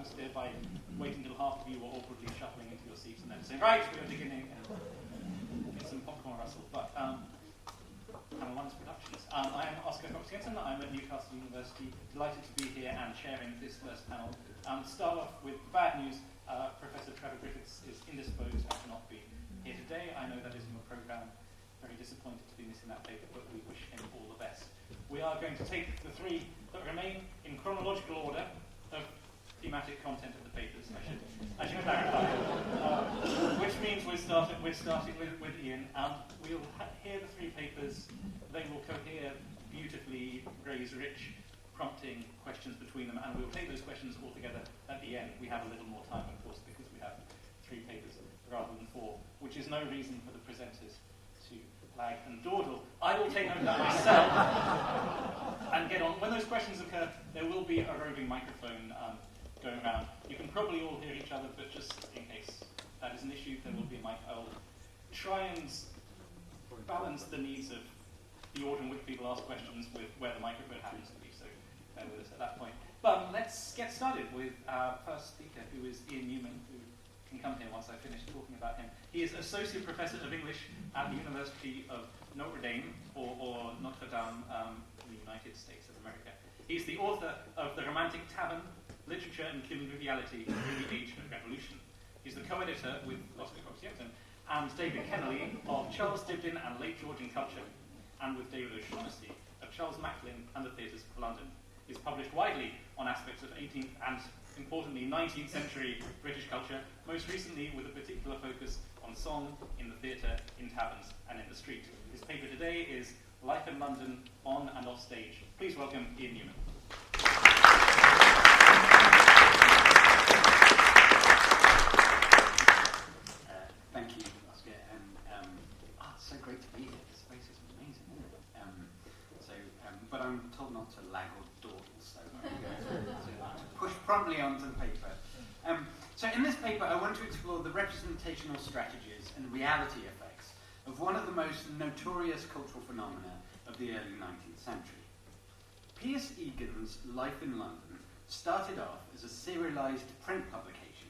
atmosphere by waiting until half of you were awkwardly shuffling into your seats and then saying, right, we're beginning, and get some popcorn rustle. But Panel 1's Productions. I am Oscar Cox-Jensen. I'm at Newcastle University. Delighted to be here and sharing this first panel. Start off with bad news. Professor Trevor Griffiths is indisposed and cannot be here today. I know that is in your programme. Very disappointed to be missing that paper, but we wish him all the best. We are going to take the three that remain in chronological order of thematic content of the papers, I should clarify. Which means we're starting with Ian. We'll hear the three papers. They will cohere beautifully, raise rich, prompting questions between them, and we'll take those questions all together at the end. We have a little more time, of course, because we have three papers rather than four, which is no reason for the presenters to lag and dawdle. I will take note of that myself and get on. When those questions occur, there will be a roving microphone going around. You can probably all hear each other, but just in case that is an issue, there will be a mic. I'll try and balance the needs of the order in which people ask questions with where the microphone happens to be, so bear with us at that point. But let's get started with our first speaker, who is Ian Newman, who can come here once I finish talking about him. He is Associate Professor of English at the University of Notre Dame, or Notre Dame, in the United States of America. He's the author of The Romantic Tavern, Literature and Conviviality in the Age of Revolution. He's the co-editor with Oscar Cox-Jensen and David Kennelly of Charles Dibdin and Late Georgian Culture, and with David O'Shaughnessy of Charles Macklin and the Theatres of London. He's published widely on aspects of 18th and, importantly, 19th century British culture, most recently with a particular focus on song in the theatre, in taverns, and in the street. His paper today is Life in London, on and off stage. Please welcome Ian Newman. Thank you, Oscar, and it's so great to be here. This space is amazing, isn't it? But I'm told not to lag or dawdle, so I'm going to push promptly onto the paper. So in this paper, I want to explore the representational strategies and reality effects of one of the most notorious cultural phenomena of the early 19th century. Piers Egan's Life in London started off as a serialised print publication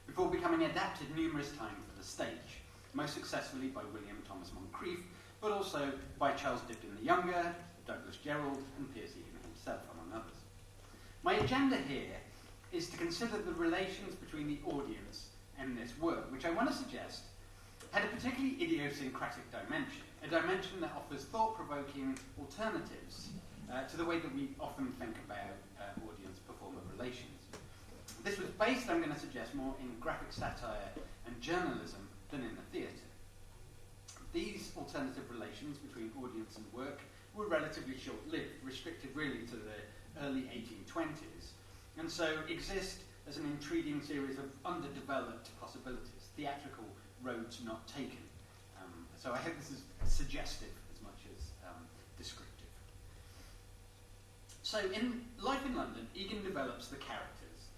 before becoming adapted numerous times for the stage, most successfully by William Thomas Moncrieff, but also by Charles Dibdin the Younger, Douglas Jerrold, and Piers Egan himself, among others. My agenda here is to consider the relations between the audience and this work, which I want to suggest had a particularly idiosyncratic dimension, a dimension that offers thought-provoking alternatives to the way that we often think about audience-performer relations. This was based, I'm going to suggest, more in graphic satire and journalism than in the theatre. These alternative relations between audience and work were relatively short-lived, restricted really to the early 1820s, and so exist as an intriguing series of underdeveloped possibilities, theatrical roads not taken. So I hope this is suggestive as much as descriptive. So in Life in London, Egan develops the characters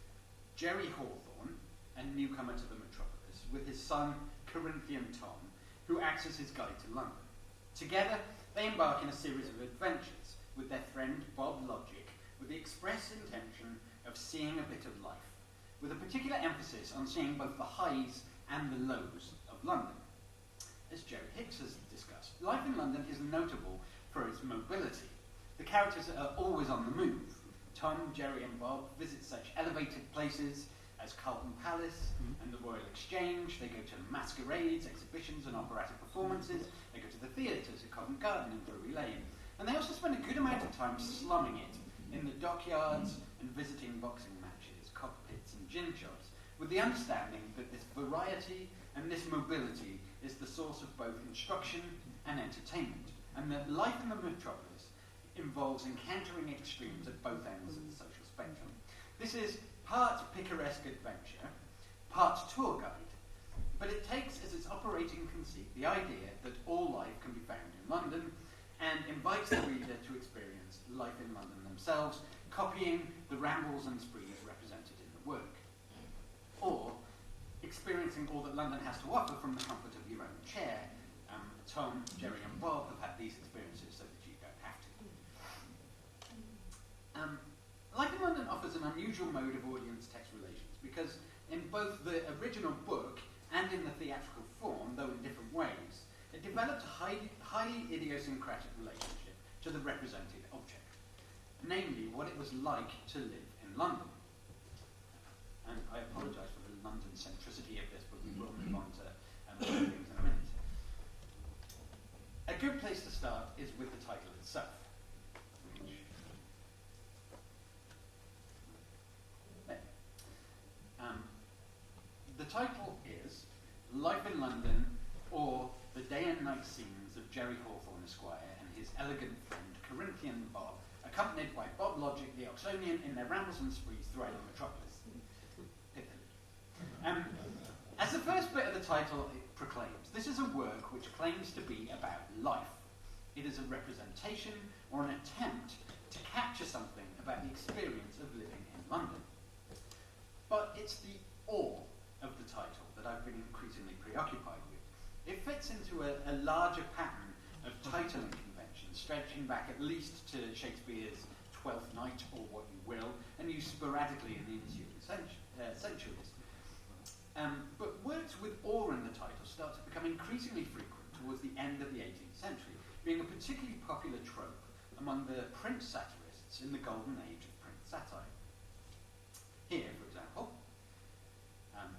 Jerry Hawthorne, a newcomer to the metropolis, with his son Corinthian Tom, who acts as his guide to London. Together, they embark in a series of adventures with their friend Bob Logic, with the express intention of seeing a bit of life, with a particular emphasis on seeing both the highs and the lows of London. As Jerry Hicks has discussed, Life in London is notable for its mobility. The characters are always on the move. Tom, Jerry and Bob visit such elevated places as Carlton Palace and the Royal Exchange. They go to masquerades, exhibitions and operatic performances. They go to the theatres at Covent Garden and Drury Lane. And they also spend a good amount of time slumming it in the dockyards and visiting boxing matches, cockpits and gin shops, with the understanding that this variety and this mobility is the source of both instruction and entertainment, and that life in the metropolis involves encountering extremes at both ends of the social spectrum. This is part picaresque adventure, part tour guide, but it takes as its operating conceit the idea that all life can be found in London and invites the reader to experience life in London themselves, copying the rambles and sprees represented in the work, or experiencing all that London has to offer from the comfort of your own chair. Tom, Jerry and Bob have had these experiences so that you don't have to. Life in London offers offers an unusual mode of audience-text relations because in both the original book and in the theatrical form, though in different ways, it developed a highly idiosyncratic relationship to the represented object, namely what it was like to live in London. And I apologise for the London centricity of this, but we will move on to other things in a minute. A good place to start is with the title itself. The title is Life in London, or The Day and Night Scenes of Jerry Hawthorne Esquire and His Elegant Friend Corinthian Bob, accompanied by Bob Logic the Oxonian in their rambles and sprees throughout the metropolis. As the first bit of the title it proclaims, this is a work which claims to be about life. It is a representation or an attempt to capture something about the experience of living in London. But it's the awe of the title that I've been increasingly preoccupied with. It fits into a larger pattern of titling conventions, stretching back at least to Shakespeare's Twelfth Night, or What You Will, and used sporadically in the ensuing centuries. But works with awe in the title start to become increasingly frequent towards the end of the 18th century, being a particularly popular trope among the print satirists in the golden age of print satire. Here, for example,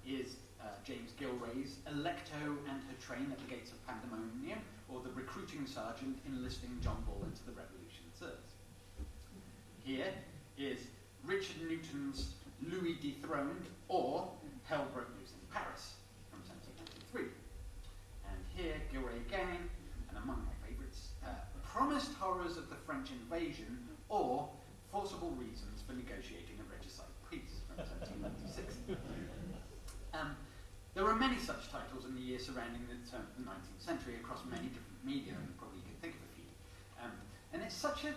is James Gilray's Alecto and Her Train at the Gates of Pandemonium, or the recruiting sergeant enlisting John Bull into the Revolution Serves. Here is Richard Newton's Louis Dethroned, or Hell Broke Loose in Paris, from 1793. And here, Gilray again, and among my favourites, Promised Horrors of the French Invasion, or Forcible Reasons for Negotiating a Regicide Peace, from 1796. There are many such titles in the years surrounding the turn of the 19th century across many different media, and probably you can think of a few. And it's such a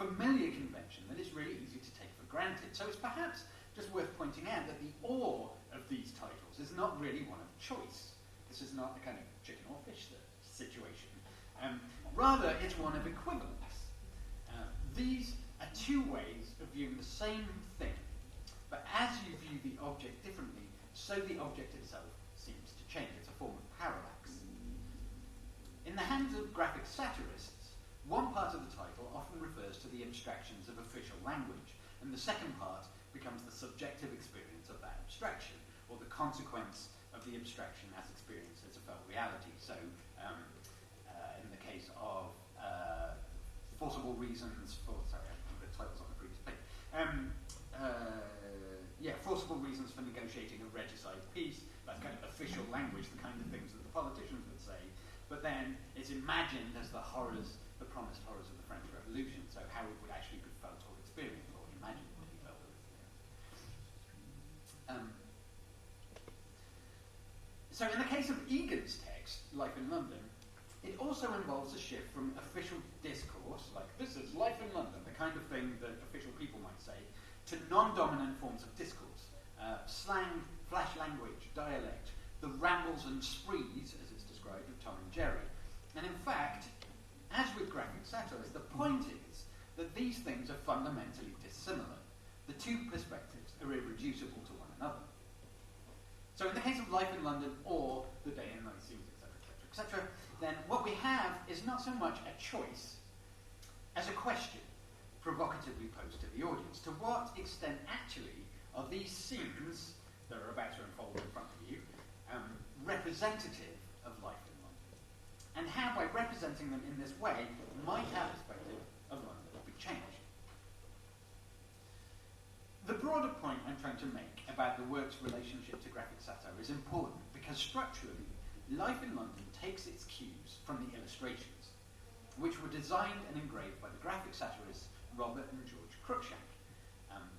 familiar convention that it's really easy to take for granted. So it's perhaps just worth pointing out that the awe of these titles is not really one of choice. This is not a kind of chicken or fish situation. Rather, it's one of equivalence. These are two ways of viewing the same thing, but as you view the object differently, so the object itself seems to change. It's a form of parallax. In the hands of graphic satirists, one part of the title often refers to the abstractions of official language, and the second part becomes the subjective experience of that abstraction, or the consequence of the abstraction as experienced as a felt reality. So, in the case of Forcible Reasons for, sorry, the title's on the previous page. Forcible Reasons for Negotiating a Regicide Peace, that's kind of official language, the kind of things that the politicians would say, but then it's imagined as the horrors, the promised horrors of the French Revolution, so how it would actually be felt or experienced, or imagined to be felt or experienced. So in the case of Egan's text, Life in London, it also involves a shift from official discourse, like this is life in London, the kind of thing that official people might say, to non-dominant forms of discourse, slang, flash language, dialect, the rambles and sprees, as it's described, of Tom and Jerry. And in fact, as with graphic satires, the point is that these things are fundamentally dissimilar. The two perspectives are irreducible to one another. So in the case of Life in London, or The Day and Night Scenes, etc., then what we have is not so much a choice as a question provocatively posed to the audience. To what extent actually are these scenes that are about to unfold in front of you representative of life in London? And how, by representing them in this way, might our perspective of London be changed? The broader point I'm trying to make about the work's relationship to graphic satire is important because structurally, Life in London takes its cues from the illustrations, which were designed and engraved by the graphic satirists Robert and George Cruikshank,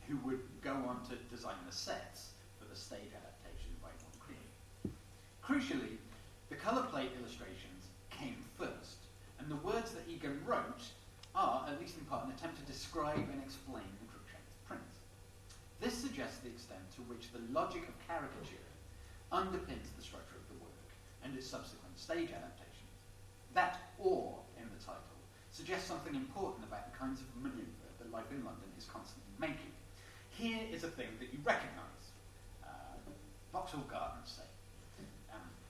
who would go on to design the sets for the stage adaptation by John Creed. Crucially, the colour plate illustrations came first, and the words that Egan wrote are, at least in part, an attempt to describe and explain the Cruikshank's prints. This suggests the extent to which the logic of caricature underpins the structure of the work and its subsequent stage adaptations. That awe in the title suggests something important about the kinds of manoeuvre that Life in London is constantly making. Here is a thing that you recognise. Vauxhall Gardens, say.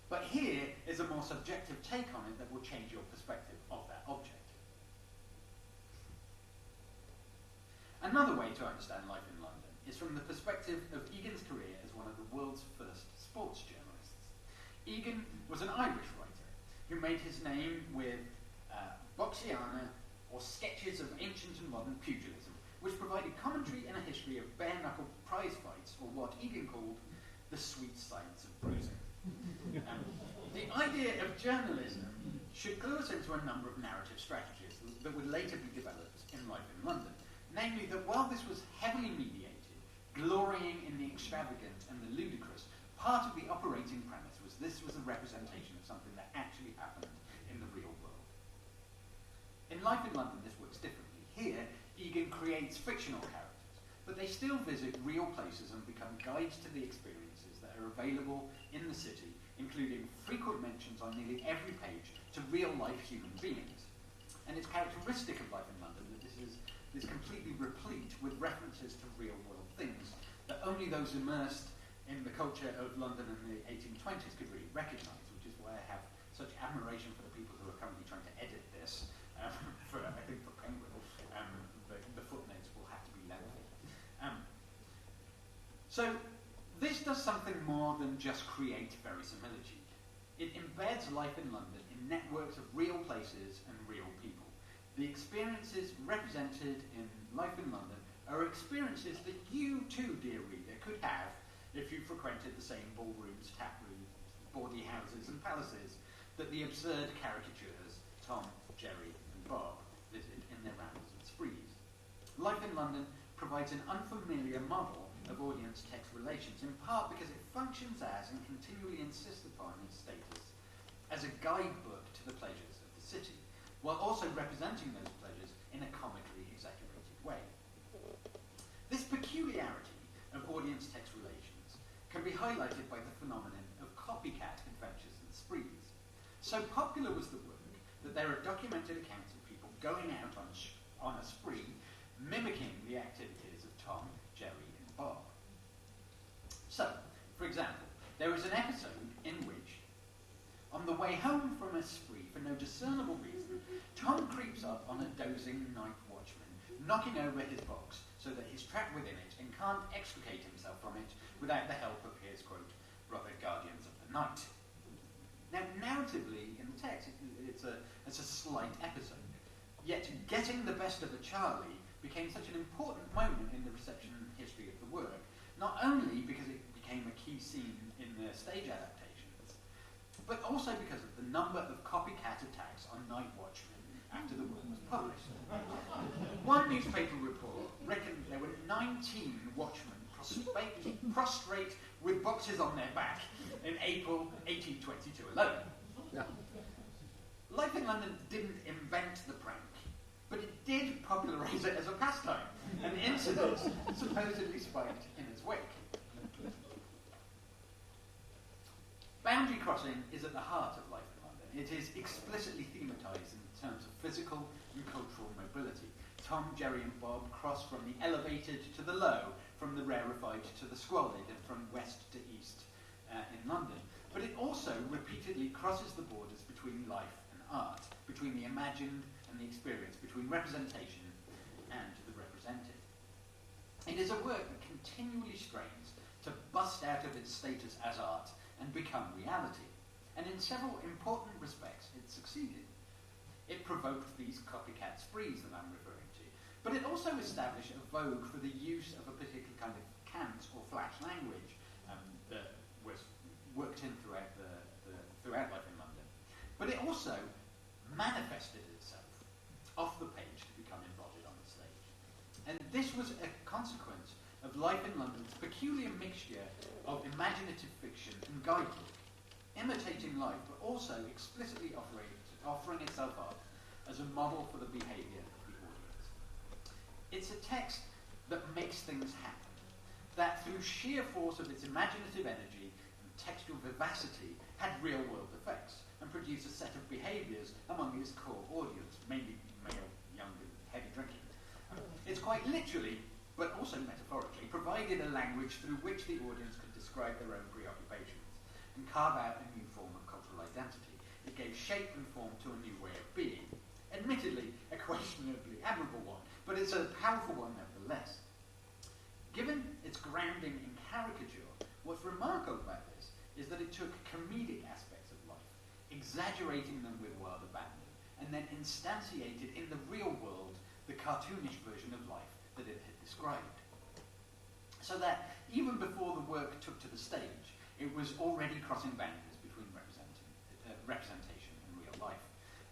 But here is a more subjective take on it that will change your perspective of that object. Another way to understand life in London is from the perspective of Egan's career as one of the world's first sports journalists. Egan was an Irish writer who made his name with Boxiana, or sketches of ancient and modern pugilism, which provided commentary and a history of bare-knuckle prize fights, or what Egan called the sweet science of bruising. The idea of journalism should clue us into a number of narrative strategies that would later be developed in Life in London. Namely, that while this was heavily mediated, glorying in the extravagant and the ludicrous, part of the operating premise was this was a representation of something that actually happened in the real world. In Life in London, this works differently. Here, Egan creates fictional characters, but they still visit real places and become guides to the experiences that are available in the city, including frequent mentions on nearly every page to real-life human beings. And it's characteristic of Life in London that this is completely replete with references to real-world things that only those immersed in the culture of London in the 1820s could really recognise, which is why I have such admiration for the people who are currently trying to edit this. I think for Penguin, the footnotes will have to be lengthy. So this does something more than just create verisimilitude. It embeds life in London in networks of real places and real people. The experiences represented in Life in London are experiences that you too, dear reader, could have if you frequented the same ballrooms, tap rooms, bawdy houses and palaces that the absurd caricatures Tom, Jerry and Bob visit in their rambles and sprees. Life in London provides an unfamiliar model of audience-text relations, in part because it functions as and continually insists upon its status as a guidebook to the pleasures of the city, while also representing those pleasures in a comically exaggerated way. This peculiarity of audience-text relations can be highlighted by the phenomenon of copycat adventures and sprees. So popular was the work that there are documented accounts of people going out on a spree, mimicking the activities of Tom, Jerry, and Bob. So, for example, there is an episode in which, on the way home from a spree for no discernible reason, Tom creeps up on a dozing night watchman, knocking over his box so that he's trapped within it and can't extricate himself from it without the help of his, quote, brother guardians of the night. Now, narratively, in the text, it's a slight episode. Yet, getting the best of a Charlie became such an important moment in the reception history of the work, not only because it became a key scene in the stage adaptations, but also because of the number of copycat attacks on night watchmen after the work was published. One newspaper report reckoned there were 19 watchmen prostrate with boxes on their back in April 1822 alone. Yeah. Life in London didn't invent the prank, but it did popularise it as a pastime, and incidents supposedly spiked in its wake. Boundary crossing is at the heart of life in London. It is explicitly thematised in terms of physical and cultural mobility. Tom, Jerry and Bob cross from the elevated to the low, from the rarefied to the squalid, and from west to east in London. But it also repeatedly crosses the borders between life and art, between the imagined and the experience, between representation and the represented. It is a work that continually strains to bust out of its status as art and become reality. And in several important respects, it succeeded. It provoked these copycat sprees that I'm referring to, but it also established a vogue for the use of a particular kind of cant or flash language that was worked in throughout Life in London. But it also manifested itself off the page to become embodied on the stage. And this was a consequence of Life in London's peculiar mixture of imaginative fiction and guidebook, imitating life, but also explicitly offering itself up as a model for the behaviour of the audience. It's a text that makes things happen, that through sheer force of its imaginative energy and textual vivacity had real-world effects and produced a set of behaviours among its core audience, mainly male, young and heavy drinking. It's quite literally but also metaphorically, provided a language through which the audience could describe their own preoccupations and carve out a new form of cultural identity. It gave shape and form to a new way of being. Admittedly, a questionably admirable one, but it's a powerful one nevertheless. Given its grounding in caricature, what's remarkable about this is that it took comedic aspects of life, exaggerating them with wild abandon, and then instantiated in the real world the cartoonish version of life that it had described. So that even before the work took to the stage, it was already crossing boundaries between representation and real life.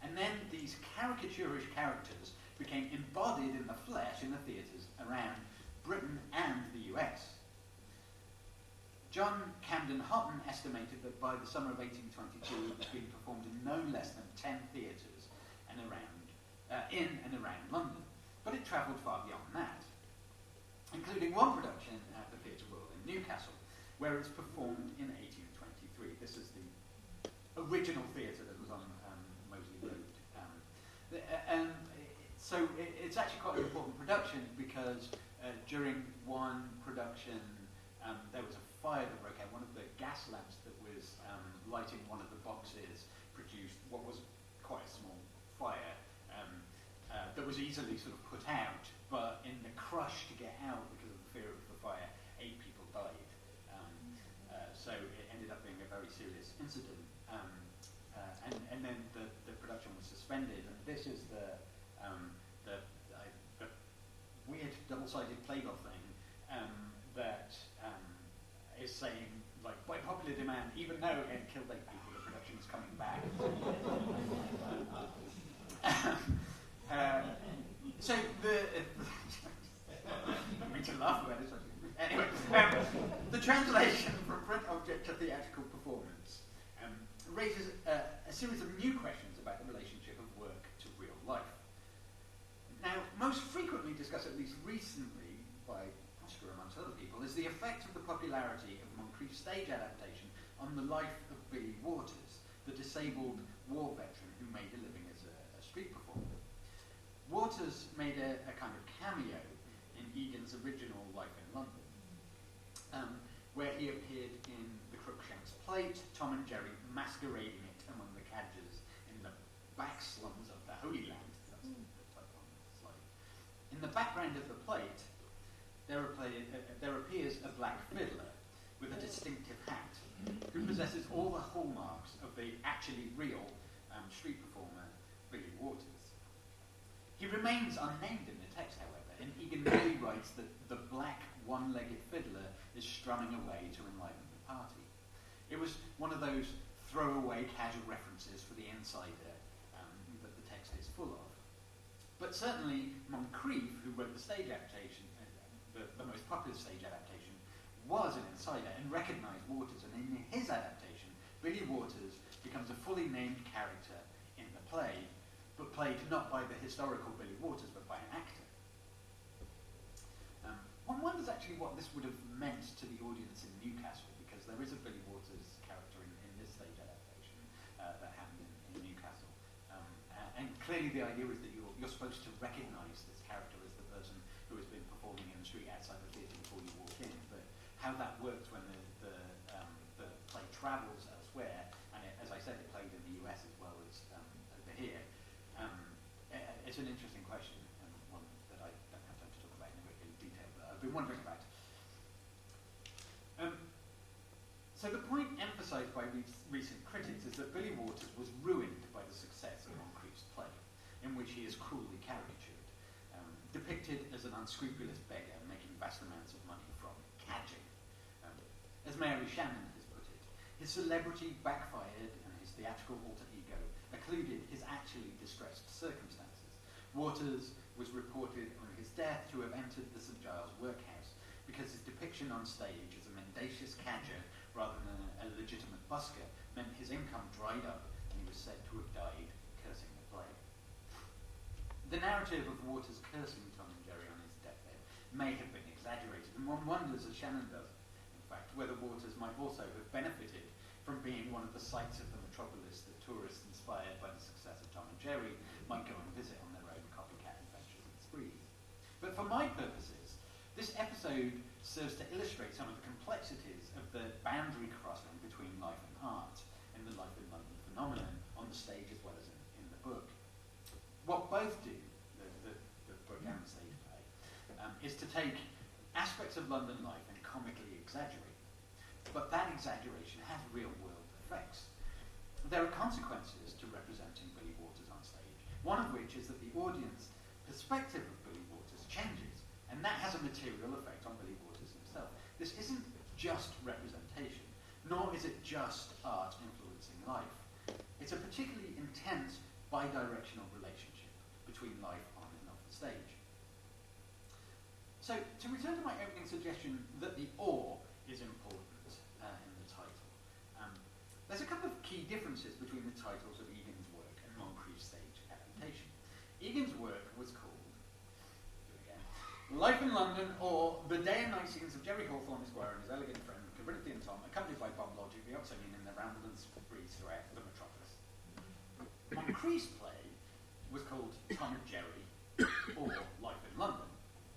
And then these caricaturish characters became embodied in the flesh in the theatres around Britain and the US. John Camden Houghton estimated that by the summer of 1822 it was being performed in no less than 10 theatres and in and around London. But it travelled far beyond that, including one production at the Theatre Royal in Newcastle, where it's performed in 1823. This is the original theatre that was on Moseley Road. So it's actually quite an important production because during one production there was a fire that broke out. One of the gas lamps that was lighting one of the boxes produced what was quite a small fire that was easily sort of put out, but in the crush to get out because of the fear of the fire, 8 people died. So it ended up being a very serious incident. And then the production was suspended, and this is the weird double-sided playbill thing that is saying, like, by popular demand, even though it had killed 8 people, the production is coming back. So I mean to laugh about it. Anyway, the translation from print object to theatrical performance raises a series of new questions about the relationship of work to real life. Now, most frequently discussed, at least recently, by Oscar amongst other people, is the effect of the popularity of Moncrief's stage adaptation on the life of Billy Waters, the disabled war veteran who made a living as a street performer. Waters made a kind of cameo in Egan's original Life in London, where he appeared in the Crookshanks plate, Tom and Jerry masquerading it among the cadgers in the back slums of the Holy Land. That's the title on the slide. In the background of the plate, there appears a black fiddler with a distinctive hat, who possesses all the hallmarks of the actually real street performer Billy Waters. He remains unnamed in the text, however, and Egan merely writes that the black one-legged fiddler is strumming away to enliven the party. It was one of those throwaway casual references for the insider that the text is full of. But certainly Moncrief, who wrote the stage adaptation, the most popular stage adaptation, was an insider and recognised Waters, and in his adaptation, Billy Waters becomes a fully named character in the play, but played not by the historical Billy Waters, but by an actor. One wonders actually what this would have meant to the audience in Newcastle, because there is a Billy Waters character in this stage adaptation that happened in Newcastle. And clearly the idea is that you're supposed to recognise this character as the person who has been performing in the street outside the theatre before you walk in. But how that works when the play travels elsewhere, and as I said, it played in the US as well as over here, it's an interesting question, and one that I don't have time to talk about in a great deal of detail, but I've been wondering about. So the point emphasised by recent critics is that Billy Waters was ruined by the success of Moncrief's play, in which he is cruelly caricatured, depicted as an unscrupulous beggar making vast amounts of money from cadging. As Mary Shannon has put it, his celebrity backfired and his theatrical alter ego occluded his actually distressed circumstances. Waters was reported on his death to have entered the St Giles workhouse because his depiction on stage as a mendacious cadger rather than a legitimate busker meant his income dried up and he was said to have died cursing the play. The narrative of Waters cursing Tom and Jerry on his deathbed may have been exaggerated, and one wonders, as Shannon does, in fact, whether Waters might also have benefited from being one of the sights of the metropolis that tourists inspired by the success of Tom and Jerry might go and visit on their own copycat adventures and sprees. But for my purposes, This episode serves to illustrate some of the complexities of the boundary crossing between life and art in the Life in London phenomenon on the stage as well as in the book. What both do, the book and the stage play, is to take aspects of London life and comically exaggerate. But that exaggeration has real-world effects. There are consequences to representing Billy Waters on stage, one of which is that the audience perspective of Billy Waters changes, and that has a material effect on Billy Waters himself. This isn't just representation, nor is it just art influencing life. It's a particularly intense bidirectional relationship between life on and off the stage. So, to return to my opening suggestion that the or is important in the title, there's a couple of key differences between the titles of Egan's work and Moncrief's stage adaptation. Egan's work was called Life in London, or The Day and Night Scenes of Jerry Hawthorne, Esquire, and his elegant friend Corinthian Tom, accompanied by Bob Logic, the Oxonian, in their ramble and sprees throughout the metropolis. Moncrief's play was called Tom and Jerry, or Life in London.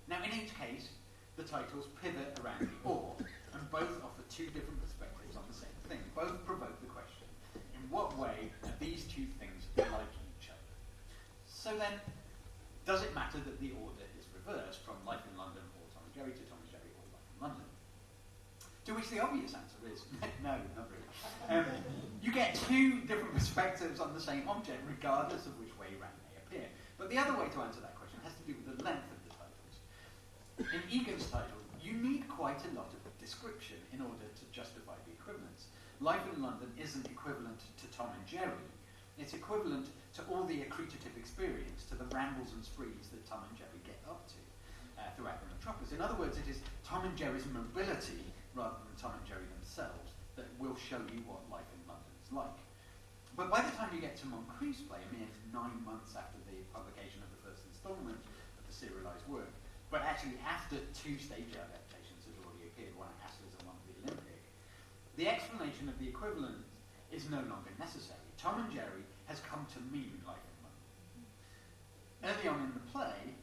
Now, in each case, the titles pivot around the or, and both offer two different perspectives on the same thing. Both provoke the question, in what way are these two things like each other? So then, does it matter that the order is reversed from Life in London or Tom and Jerry to Tom and Jerry or Life in London? To which the obvious answer is, no, not really. You get two different perspectives on the same object, regardless of which way round they appear. But the other way to answer that question has to do with the length of the titles. In Egan's title, you need quite a lot of description in order to justify the equivalence. Life in London isn't equivalent to Tom and Jerry. It's equivalent to all the accretive experience, to the rambles and sprees that Tom and Jerry get up to throughout the metropolis. In other words, it is Tom and Jerry's mobility, rather than Tom and Jerry themselves, that will show you what life in London is like. But by the time you get to Moncrief's play, a mere 9 months after the publication of the first instalment of the serialised work, but actually after two stage adaptations had already appeared, one at Astley's and one at the Olympic, the explanation of the equivalent is no longer necessary. Tom and Jerry has come to mean life in London. Early on in the play,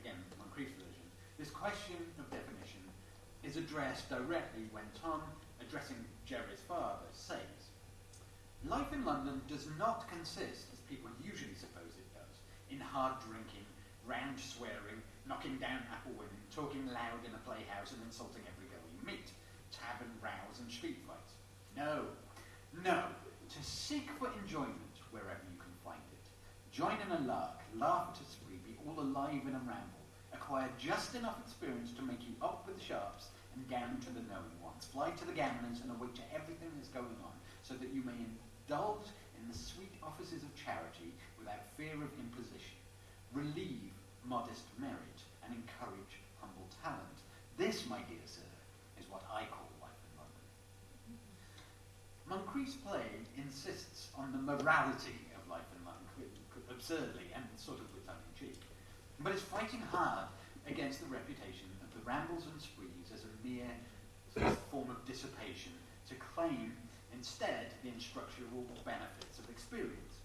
again, Moncrief's version, this question of definition is addressed directly when Tom, addressing Jerry's father, says, "Life in London does not consist, as people usually suppose it does, in hard drinking, round swearing, knocking down apple women, talking loud in a playhouse and insulting every girl you meet, tavern rows and street fights. No, no, to seek for enjoyment wherever you can find it. Join in a lark, laugh at a spree, be all alive in a ramble, acquire just enough experience to make you up with the sharps and down to the knowing ones. Fly to the gamblers and awake to everything that's going on, so that you may indulge in the sweet offices of charity without fear of imposition. Relieve modest merit and encourage humble talent. This, my dear sir, is what I call life in London." Moncrief's play insists on the morality of life in London, absurdly and sort of with tongue in cheek. But it's fighting hard against the reputation of the rambles and sprees as a mere form of dissipation, to claim instead the instructional benefits of experience.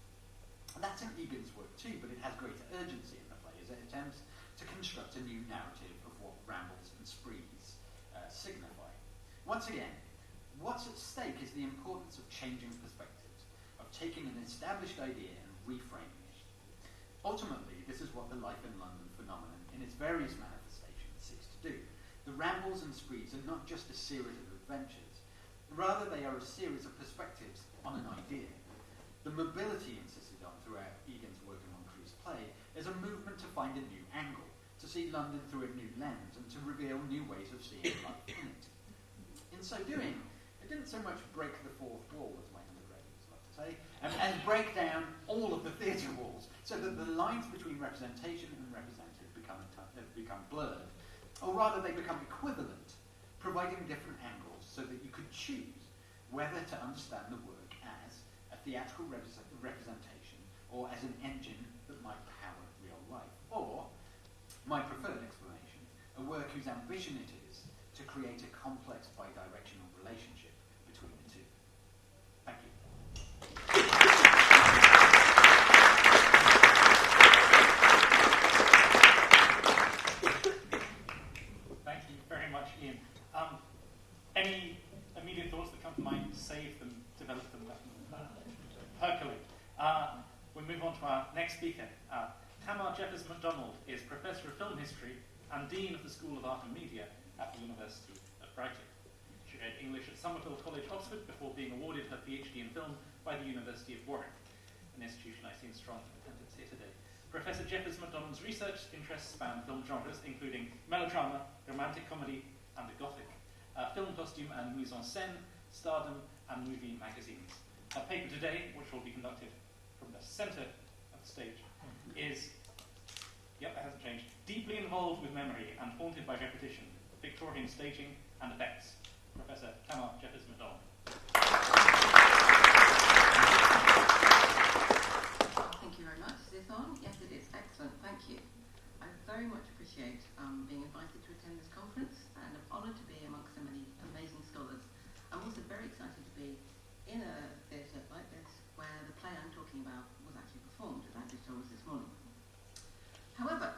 And that's in Egan's work too, but it has greater urgency in the play as it attempts to construct a new narrative of what rambles and sprees signify. Once again, what's at stake is the importance of changing perspectives, of taking an established idea and reframing it. Ultimately, this is what the Life in London phenomenon in its various manifestations seeks to do. The rambles and sprees are not just a series of adventures, rather they are a series of perspectives on an idea. The mobility insisted on throughout Egan's work in Moncrief's play is a movement to find a new angle, to see London through a new lens, and to reveal new ways of seeing life in it. In so doing, it didn't so much break the fourth wall, as my undergraduates like to say, and break down all of the theatre walls, so that the lines between representation and represented become blurred, or rather they become equivalent, providing different angles so that you could choose whether to understand the work as a theatrical representation or as an engine that might power real life, or, my preferred explanation, a work whose ambition it is to create a complex bidirectional relationship between the two. Thank you. mind, save them, develop them, percolate. We move on to our next speaker. Tamar Jeffers McDonald is Professor of Film History and Dean of the School of Art and Media at the University of Brighton. She read English at Somerville College, Oxford, before being awarded her PhD in film by the University of Warwick, an institution I see in strong attendance here today. Professor Jeffers McDonald's research interests span film genres, including melodrama, romantic comedy, and the Gothic, film costume and mise en scène, stardom, and movie magazines. Her paper today, which will be conducted from the centre of the stage, is, yep, that hasn't changed, deeply involved with memory and haunted by repetition, Victorian staging and effects. Professor Tamar Jeffers McDonald. Thank you very much. Is this on? Yes, it is. Excellent. Thank you. I very much appreciate being invited to attend this conference, and I'm honoured to be amongst so many amazing scholars. I'm also very excited to be in a theatre like this, where the play I'm talking about was actually performed, as Andrew told us this morning. However,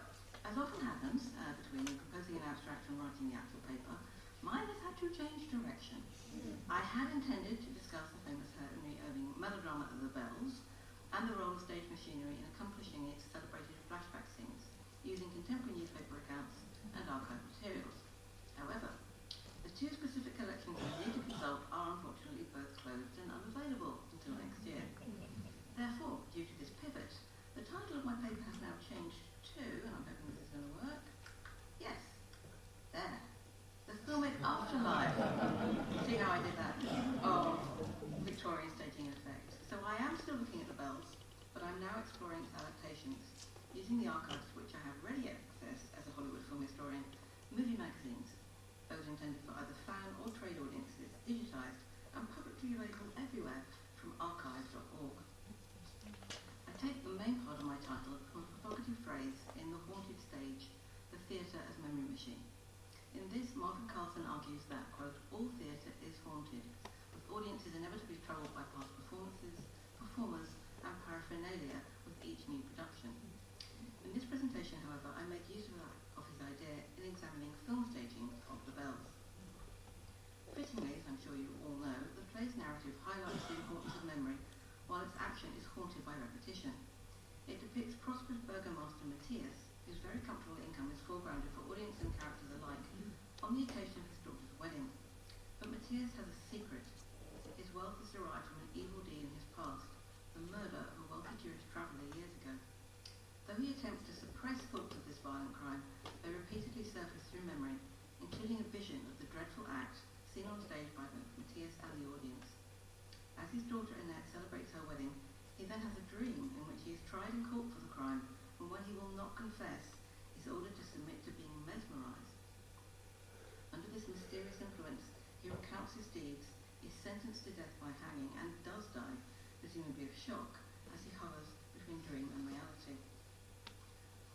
as often happens between proposing an abstract and writing the actual paper, mine has had to change direction. I had intended to discuss the famous Henry Irving melodrama of the Bells and the role of stage machinery in accomplishing its celebrated flashback scenes using contemporary newspaper accounts and archive materials. However, the two specific collections I need to consult are unfortunately both closed and unavailable until next year. Therefore, due to this pivot, the title of my paper has now changed to, and I'm hoping this is going to work, yes, there, the filmic afterlife, see how I did that, of Victorian staging and effect. So I am still looking at the Bells, but I'm now exploring its adaptations, using the archives to which I have ready access as a Hollywood film historian, movie magazines, those intended for either fan or trade audiences, digitised and publicly available everywhere from archive.org. I take the main part of my title from a provocative phrase in The Haunted Stage, the theatre as memory machine. In this, Marten argues that, quote, all theatre is haunted, with audiences inevitably troubled by past performances, performers, and paraphernalia with each new production. In this presentation, however, I make use of his idea in examining film staging of the Bells. Fittingly, as I'm sure you all know, the play's narrative highlights the importance of memory, while its action is haunted by repetition. It depicts prosperous burgomaster Matthias, whose very comfortable income is foregrounded for audience and characters alike on the occasion of his daughter's wedding. But Matthias has a secret. His wealth is derived from an evil deed in his past, the murder of a wealthy Jewish traveller years ago. Though he attempts to suppress thoughts of this violent crime, they repeatedly surface through memory, including a vision of the dreadful act seen on stage by both Matthias and the audience. As his daughter Annette celebrates her wedding, he then has a dream in which he is tried in court for the crime, and when he will not confess, is ordered to submit to being mesmerised. Under this mysterious influence, he recounts his deeds, is sentenced to death by hanging, and does die, presumably of shock, as he hovers between dream and reality.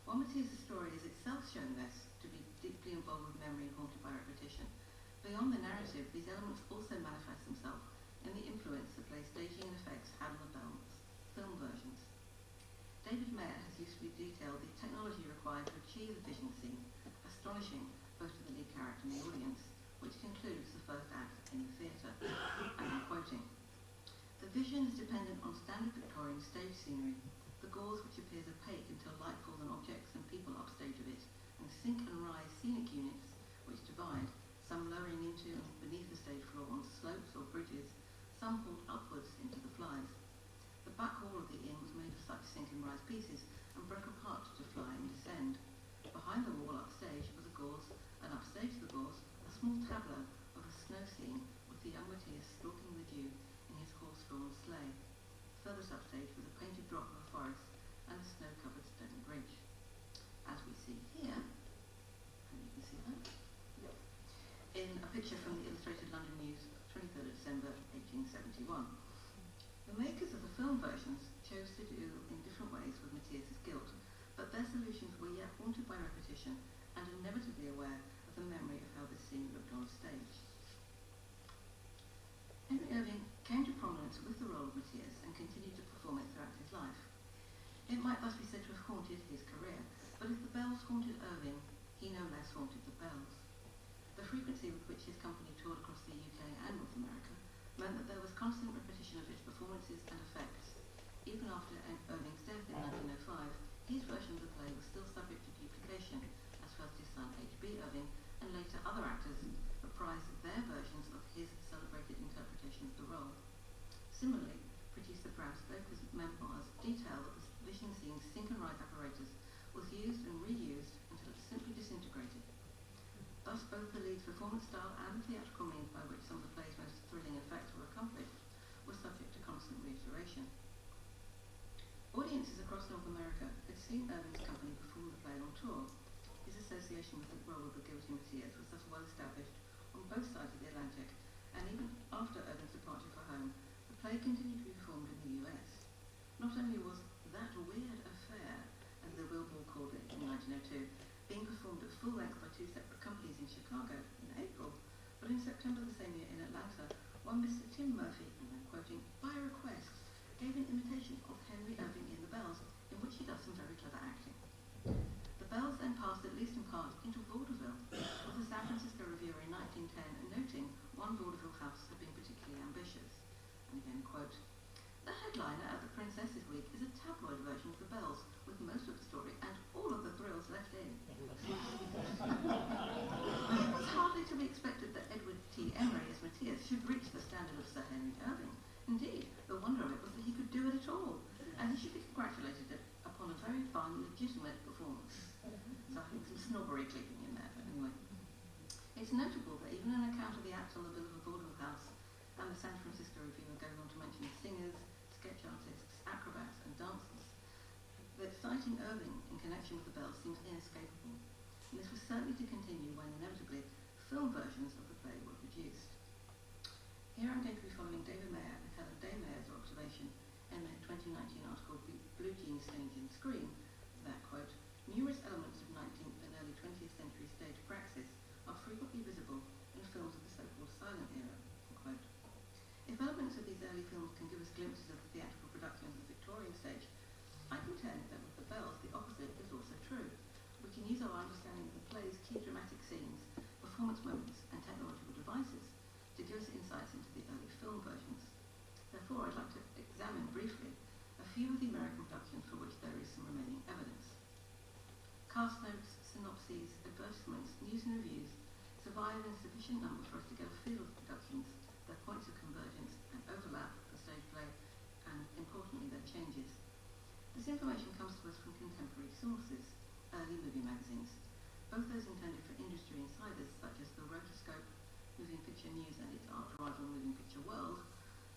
While Matthias' story is itself shown thus to be deeply involved with memory and haunted by repetition, beyond the narrative, these elements also manifest themselves in the influence the play's staging and effects had on the film versions. David Mayer has usefully detailed the technology required to achieve the vision scene, astonishing both to the lead character and the audience, which concludes the first act in the theatre. And I'm quoting, the vision is dependent on standard Victorian stage scenery, the gauze which appears opaque until light falls on objects and people upstage of it, and sink and rise scenic units which divide, some lowering into and beneath the stage floor on slopes or bridges, some hauled upwards into the flies. The back wall of the inn was made of such sink and rise pieces and broke apart to fly and descend. Behind the wall upstage was a gauze, and upstage the gauze, a small tableau of a snow scene with the young Matthias stalking the dew in his horse-drawn sleigh. Further upstage was a painted drop of a forest and a snow-covered stone bridge. As we see here, and you can see that, in a picture from the Illustrated London News, 23rd of December 1871. The makers of the film versions chose to do in different ways with Matthias' guilt, but their solutions were yet haunted by repetition and inevitably aware of the memory of how this scene looked on stage. Henry Irving came to prominence with the role of Matthias and continued to perform it throughout his life. It might thus be said to have haunted his career, but if the Bells haunted Irving, he no less haunted the Bells. The frequency with which his company toured across the UK and North America meant that there was constant repetition of his performances and effects. Even after Irving's death in 1905, his version of the play was still subject to duplication, as first his son H.B. Irving and later other actors reprised their versions of his celebrated interpretation of the role. Similarly, producer Bram Stoker's memoirs detail that the vision scene sink and rise apparatus was used and reused until it simply disintegrated. Thus, both the lead's performance style and the theatrical means by which some of the play's most thrilling effects were accomplished were subject to constant reiteration. Audiences across North America had seen Irving's company perform the play on tour. His association with the role of the guilty Matthias was thus well established on both sides of the Atlantic, and even after Irving's departure for home, the play continued to be performed in the US. Not only was That Weird Affair, as the Billboard called it in 1902, being performed at full length by two separate companies in Chicago in April, but in September the same year in Atlanta, one Mr. Tim Murphy, and I'm quoting, by request, gave an imitation of Henry Irving in The Bells, in which he does some very clever acting. The Bells then passed, at least in part, into vaudeville, with the San Francisco Reviewer in 1910 noting one vaudeville house had been particularly ambitious. And again, quote, the headliner at the Princesses Week is a tabloid version of The Bells, with most of the story and all of the thrills left in. It was hardly to be expected that Edward T. Emery as Matthias should reach the standard of Sir Henry Irving. Indeed, the wonder of it was that he could do it at all, and he should be congratulated upon a very fine, legitimate performance. So I think some snobbery clicking in there, but anyway. It's notable that even an account of the act on the bill of a vaudeville house and the San Francisco Reviewer goes on to mention singers, sketch artists, acrobats, and dancers, that citing Irving in connection with the Bells seems inescapable, and this was certainly to continue when inevitably film versions of the play were produced. Here I'm going to be following David Mayer and Helen Day Mayer's observation in their 2019 article Blue Jeans Stage and Screen that, quote, numerous elements of 19th and early 20th century stage praxis are frequently visible in films of the so-called silent era, unquote. If elements of these early films can give us glimpses of the theatrical production of the Victorian stage, I contend that with The Bells the opposite is also true. We can use our understanding of the play's key dramatic scenes, performance moments, and technological devices to give us insights into the early film versions. Therefore, I'd like to examine briefly a few of the American productions for which there is some remaining evidence. Cast notes, synopses, advertisements, news and reviews survive in sufficient number for us to get a feel of the productions, their points of convergence and overlap with the stage play, and importantly, their changes. This information comes to us from contemporary sources, early movie magazines, both those intended for industry insiders such as the Rotoscope, Moving Picture News and its art rival Moving Picture World,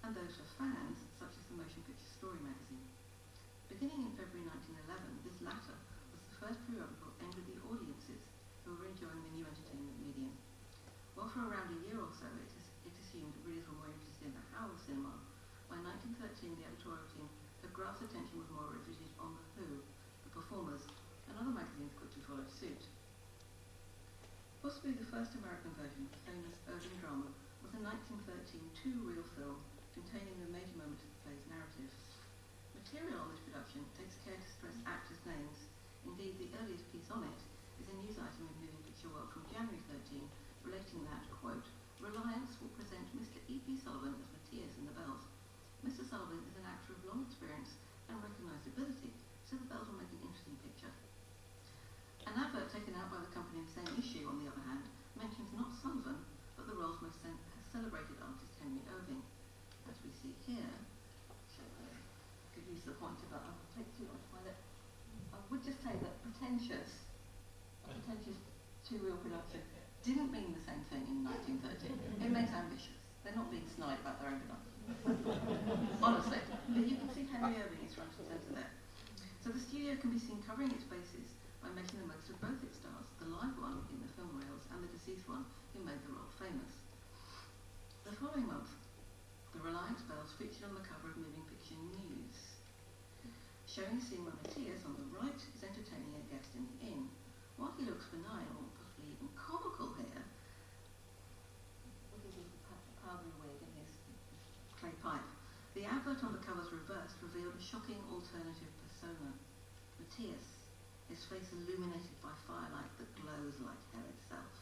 and those for fans such as the Motion Picture Story magazine. Beginning in February 1911, this latter was the first periodical aimed at the audiences who were enjoying the new entertainment medium. While for around a year or so it assumed readers were more interested in the how of cinema, by 1913 the editorial team had grasped attention was more riveted on the who, the performers, and other magazines quickly followed suit. Possibly the first American version of the famous Irving drama was the 1913 two-reel film containing the major moments of the play's narrative. Material on this production takes care to stress actors' names. Indeed, the earliest piece on it is a news item in Moving Picture World from January 13, relating that, quote, Reliance will present Mr. E.P. Sullivan as Matthias in The Bells. Mr. Sullivan is an actor of long experience and recognised ability, so The Bells will make an interesting picture. An advert taken out by the company in the same issue, on the other hand, mentions not Sullivan, but the role's most celebrated artist, Henry Irving. As we see here, I could use the pointer, but I'll take too long to find it. I would just say that pretentious two-reel production didn't mean the same thing in 1913. It meant ambitious. They're not being snide about their own production. Honestly. But you can see Henry Irving is front and centre there. So the studio can be seen covering its bases by making the most of both its stars, the live one in the film reels and the deceased one who made the role famous. The following month, the Reliance Bells featured on the cover of Moving Picture News, showing a scene where Matthias on the right is entertaining a guest in the inn. While he looks benign or possibly even comical here, with his powdery wig and his clay pipe, the advert on the cover's reversed revealed a shocking alternative persona. Matthias, his face illuminated by firelight that glows like hell itself,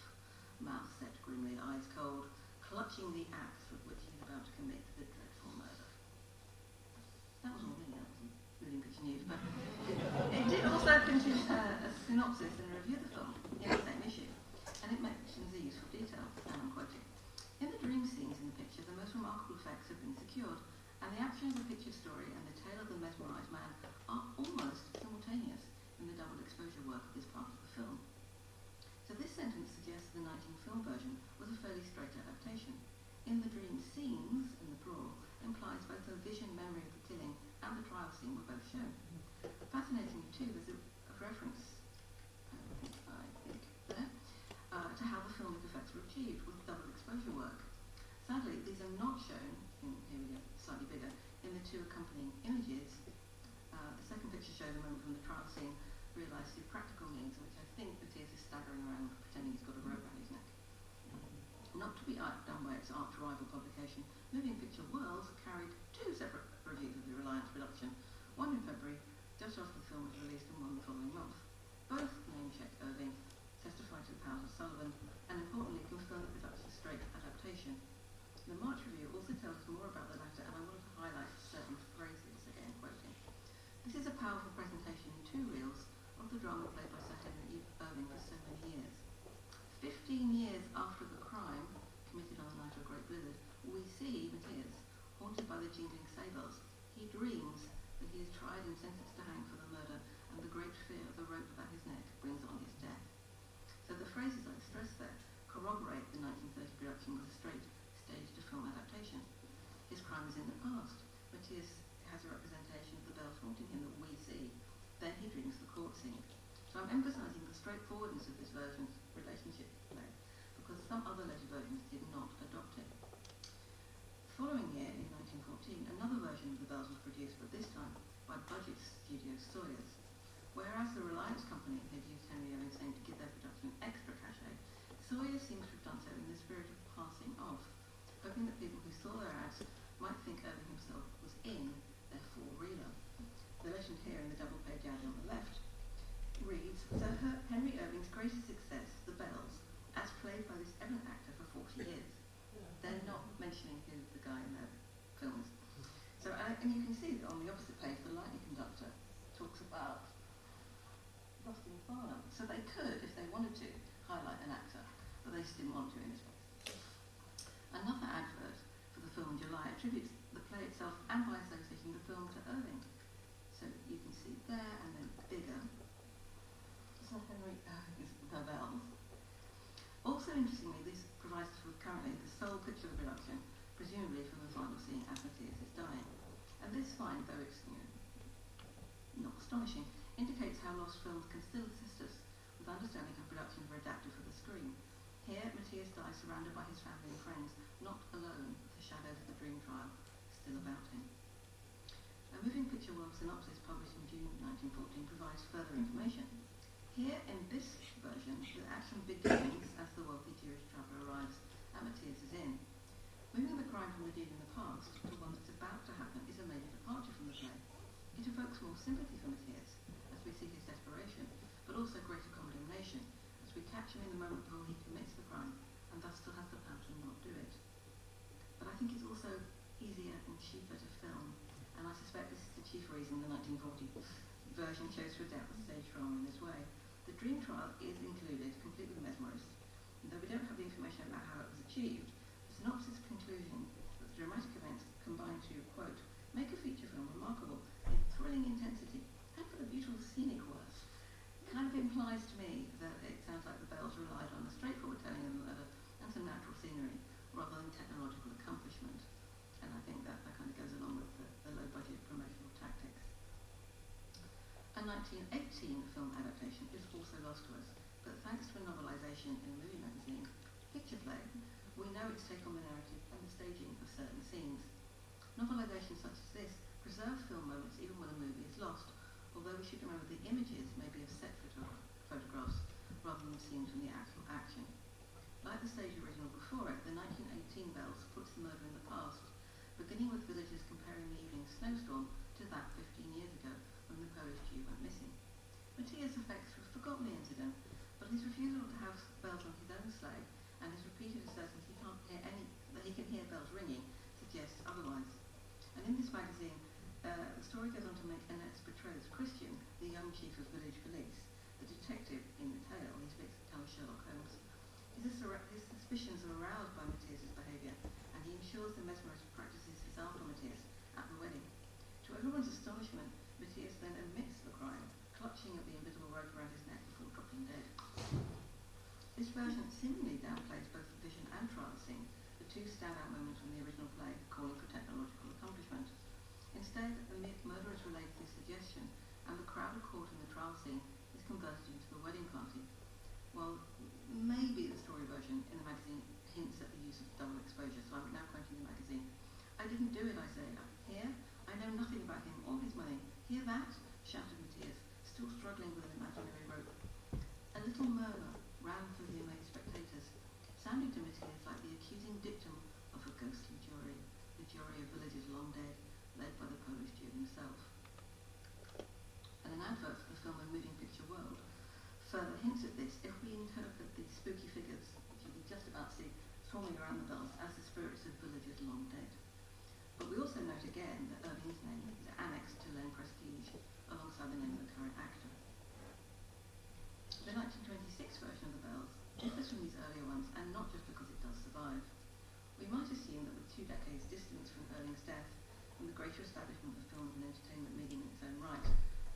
mouth set grimly, eyes cold, clutching the axe with which he's about to commit synopsis and a review of the film in the same issue, and it mentions a useful detail, and I'm quoting. In the dream scenes in the picture, the most remarkable effects have been secured, and the action of the picture story and the tale of the mesmerised man are almost simultaneous in the double exposure work of this part of the film. So this sentence suggests the 19 film version was a fairly straight adaptation. In the dream scenes, in the plural, implies both the vision memory of the killing and the trial scene were both shown. Fascinatingly too, there's a reference, I think there, to how the filmic effects were achieved with double exposure work. Sadly, these are not shown, here we go, slightly bigger, in the two accompanying images. The second picture shows a moment from the trial scene realised through practical means, which I think Matthias is staggering around pretending he's got a rope around his neck. Not to be outdone by its arch-rival publication, Moving Picture Worlds carried two separate reviews of the Reliance production, one in February, just after the film was released, and one the following month. Both name-checked Irving, testified to the powers of Sullivan, and importantly confirmed the production's straight adaptation. The March review also tells us more about the latter, and I wanted to highlight certain phrases, again quoting. This is a powerful presentation in two reels of the drama played by Sir Henry Irving for so many years. 15 years after the crime committed on the night of Great Blizzard, we see Matthias, haunted by the jingling sleigh bells. He dreams that he is tried and sentenced to hang for the murder, and the great fear of the rope about his neck brings on his death. So the phrases I stressed there corroborate the 1930 production was a straight stage-to-film adaptation. His crime is in the past. Matthias has a representation of the bells haunting him that we see. Then he dreams the court scene. So I'm emphasising the straightforwardness of this version's relationship play, because some other later versions did not adopt it. The following year, in 1914, another version of the bells was produced, but this time by budget studio Sawyers. Whereas the Reliance Company had used Henry Irving's name to give their production extra cachet, Sawyers seems to have done so in the spirit of passing off, hoping that people who saw their ads might think Irving himself was in their four-reeler. The legend here in the double-page ad on the left reads, Sir Henry Irving's greatest success, The Bells, as played by this eminent actor for 40 years. They're not mentioning who the guy in the film is. So, and you can see that on the opposite page, the lightning conductor talks about Rustin Farnham. So they could, if they wanted to, highlight an actor, but they just didn't want to in this case. Another advert for the film in July attributes the play itself and by associating the film to Irving. So you can see there, and then bigger, Sir Henry Irving's The Bells. Also interestingly, this provides us with currently the sole picture of the production, presumably from the final scene as Matthias is dying. And this find, though it's not astonishing, indicates how lost films can still assist us with understanding how productions were adapted for the screen. Here, Matthias dies surrounded by his family and friends, not alone, with the shadows of the dream trial still about him. A Moving Picture World synopsis published in June 1914 provides further information. Here, in this version, the action begins as the wealthy Jewish traveller arrives at Matthias' inn. Moving the crime from the deed in the past to one that's about to happen is a major departure from the play. It evokes more sympathy for Matthias, as we see his desperation, but also greater condemnation, as we catch him in the moment before he commits the crime, and thus still has the power to not do it. But I think it's also easier and cheaper to film, and I suspect this is the chief reason the 1940 version chose to adapt the stage drama in this way. The dream trial is included, complete with mesmerist, and though we don't have the information about how it was achieved, the synopsis conclusion that the dramatic events combine to, quote, make a feature film remarkable in thrilling intensity and for the beautiful scenic work, kind of implies to me that it sounds like the Bells relied on a straightforward telling of the murder and some natural scenery rather than technological accomplishment. And I think that kind of goes along with the low-budget promotional tactics. A 1918 film adaptation is also lost to us, but thanks to a novelisation in a movie magazine, Picture Play, we know its take on the narrative and the staging of certain scenes. Novelisations such as this preserve film moments even when a movie is lost, although we should remember the images may be of set photographs rather than scenes from the actual action. Like the stage original before it, the 1918 Bells puts the murder in the past, beginning with villagers comparing the evening snowstorm to that 15 years ago when the Polish Jew went missing. Matthias affects a forgotten incident, but his refusal to have bells on his own sleigh and his repeated assertions that he can hear bells ringing suggests otherwise. And in this magazine, the story goes on to make Annette's betrothed Christian the young chief of village police, The detective in the tale, he speaks to Sherlock Holmes. His suspicions are aroused by Matthias's behaviour, and he ensures the mesmerist practices his art on Matthias at the wedding. To everyone's astonishment, Matthias then admits the crime, clutching at the invisible rope around his neck before dropping dead. This version seemingly downplays both the vision and trial scene, the two standout moments from the original play, calling for technological accomplishment. Instead, the murder is relayed through suggestion, and the crowd caught in the trial scene is converted into the wedding party. While maybe the story version in the magazine hints at the use of double exposure, so I'm now quoting the magazine. I didn't do it, I say. Here, I know nothing about him or his money. Hear that? Shouted Matthias, still struggling with an imaginary rope. A little murmur ran through the amazed spectators, sounding to Matthias like the accusing dictum of a ghostly jury, the jury of villagers long dead, led by the Polish Jew himself. And an advert for the film A Moving Picture World further hints at this if we interpret these spooky figures, which you can just about see swarming around the bells, as the spirits of villagers long dead. But we also note again that Irving's name is annexed to lend prestige alongside the name of the current actor. The 1926 version of the bells differs from these earlier ones, and not just because it does survive. We might assume that with 2 decades distance from Irving's death and the greater establishment of film as an entertainment medium in its own right,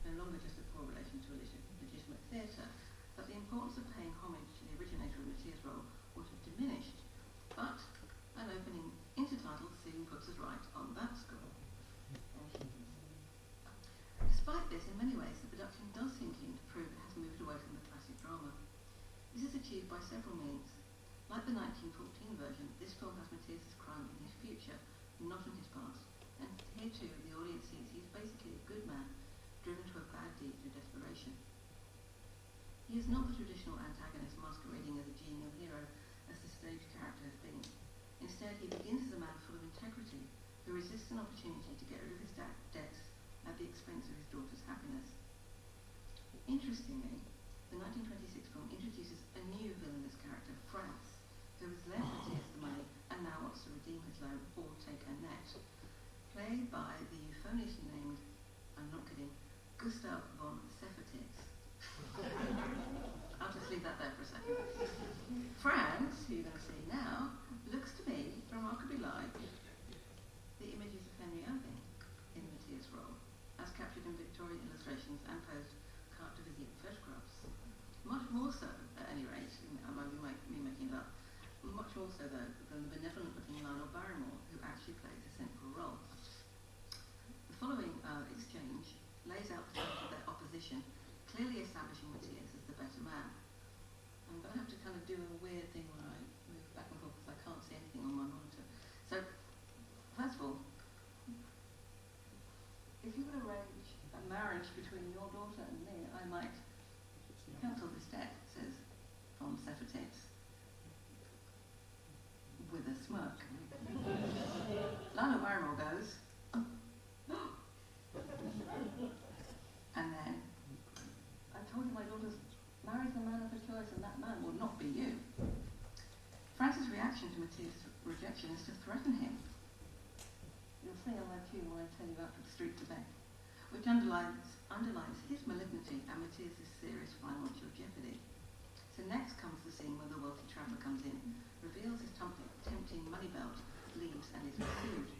no longer just a poor relation to a legitimate theatre, that the importance of paying homage to the originator of Matthias' role would have diminished. But an opening intertitle soon puts us right on that score. Despite this, in many ways, the production does seem keen to prove it has moved away from the classic drama. This is achieved by several means. Like the 1914 version, this film has Matthias' crime in his future, not in his past. And here too, the audience sees he's basically a good man, driven to a bad deed through desperation. He is not the traditional antagonist masquerading as a genial hero, as the stage character has been. Instead, he begins as a man full of integrity, who resists an opportunity to get rid of his debts at the expense of his daughter's happiness. Interestingly, the 1926 film introduces a new villainous character, Franz, who has lent Matthias the money and now wants to redeem his loan or take a net. Played by the euphoniously named, I'm not kidding, Gustav von Seffertitz. I'll just leave that there for a second. Franz, who you're going to see now, looks to me remarkably like the images of Henry Irving in Matthias' role, as captured in Victorian illustrations and post-carte de visite photographs. Much more so, at any rate, I might be making it up, much more so though than the benevolent-looking Lionel Barrymore, who actually plays a central role. The following exchange lays out the terms of their opposition, clearly establishing Matthias as the better man. I'm going to have to kind of do a weird thing where I move back and forth because I can't see anything on my monitor. So, first of all, if you would arrange a marriage between your daughter and me, I might cancel this debt, says von Seffertitz, with a smirk. Lionel Barrymore goes, and then, I told you my daughter marries the man of her choice, and that man will not be you. Francis' reaction to Matthias' rejection is to threaten him. You'll see on my tune when I tell you out to the street to beg, which underlines his malignity and Matthias' serious financial jeopardy. So next comes the scene where the wealthy traveller comes in, reveals his tempting money belt, leaves, and is pursued.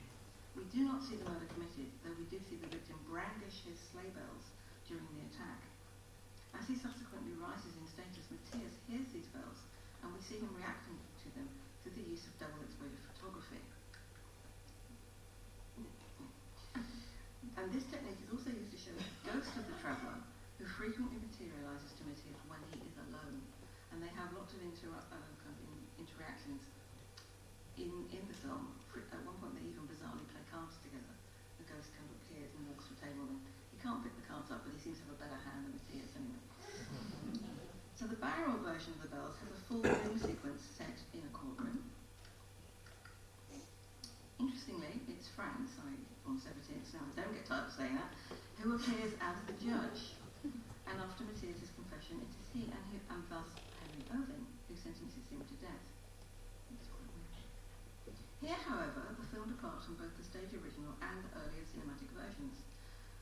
We do not see the murder committed, though we do see the victim brandish his sleigh bells during the attack. As he subsequently rises in status, Matthias hears these bells, and we see him reacting to them through the use of double exposure photography. And this technique is also used to show the ghost of the traveller, who frequently materialises to Matthias when he is alone. And they have lots of interactions in the film. At one point they even bizarrely play cards together. The ghost kind of appears and walks to a table, and he can't pick the cards up, but he seems to have a better hand than Matthias anyway. So the Barrymore version of the bells has a full film sequence set in a courtroom. Interestingly, it's Franz, von Seffertitz, now I don't get tired of saying that, who appears as the judge. And after Matthias' confession, it is he and thus Henry Irving who sentences him to death. Here, however, the film departs from both the stage original and the earlier cinematic versions.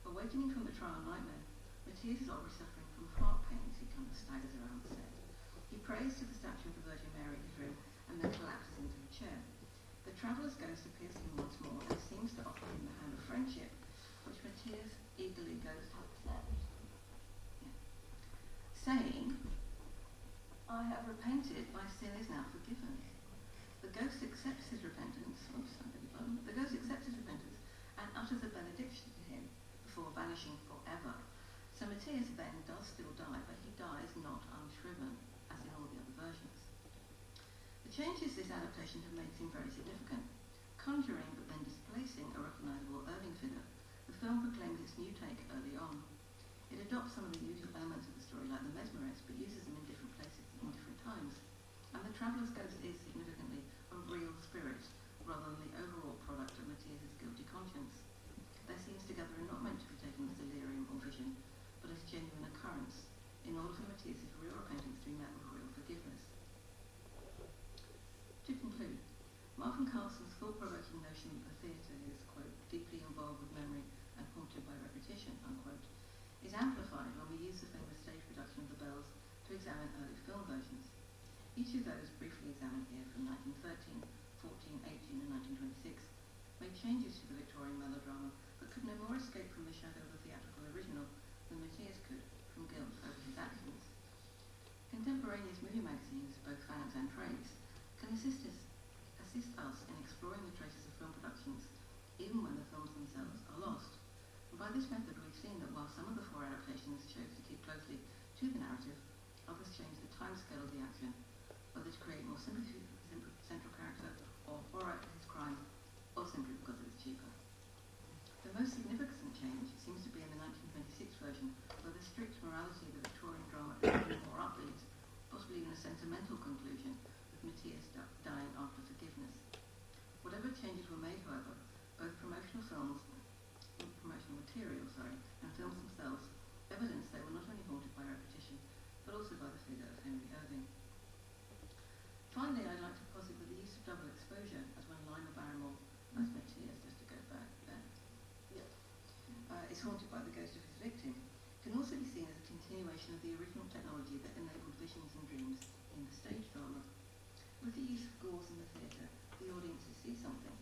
Awakening from the trial nightmare, Matthias is already suffering from heart pains, he kind of staggers around the set. He prays to the statue of the Virgin Mary in his room and then collapses into a chair. The traveller's ghost appears to him once more and seems to offer him the hand of friendship, which Matthias eagerly goes to accept. Yeah. Saying, I have repented, my sin is now forgiven. The ghost accepts his repentance. The ghost accepts his repentance and utters a benediction to him before vanishing forever. So Matthias then does still die, but he dies not unshriven, as in all the other versions. The changes this adaptation have made seem very significant. Conjuring but then displacing a recognisable Irving figure, the film proclaims its new take early on. It adopts some of the usual elements of the story, like the mesmerists, but uses them in different places in different times. And the traveller's ghost is significantly a real spirit, rather than the overall product of Matthias's guilty conscience. Their scenes together are not meant to be taken as delirium or vision, but as genuine occurrence, in order for Matthias's real repentance to be met with real forgiveness. To conclude, Martin Carson's thought-provoking notion that the theatre is, quote, deeply involved with memory and haunted by repetition, unquote, is amplified when we use the famous stage production of The Bells to examine early film versions. Each of those, briefly examined here from 1913, 14, 18 and 1926, made changes to the Victorian melodrama but could no more escape from the shadow of the theatrical original than Matthias could from guilt over his actions. Contemporaneous movie magazines, both fans and trades, can assist us in exploring the traces of film productions, even when the films themselves are lost. And by this method, we've seen that while some of the four adaptations chose to keep closely to the narrative, others changed the timescale of the action, whether to create more sympathy for the central character, or horror at his crime, or simply because it was cheaper. The most significant change seems to be in the 1926 version, where the strict morality of the Victorian drama is even more upbeat, possibly even a sentimental conclusion, with Matthias dying after forgiveness. Whatever changes were made, however, both promotional materials, and films themselves evidence they were not only haunted by repetition, but also by the figure of Henry Irving. Finally, I'd like to posit that the use of double exposure, as when Lionel Barrymore, as Matthias, just to go back there, is haunted by the ghost of his victim, can also be seen as a continuation of the original technology that enabled visions and dreams in the stage drama. With the use of gauze in the theatre, the audiences see something,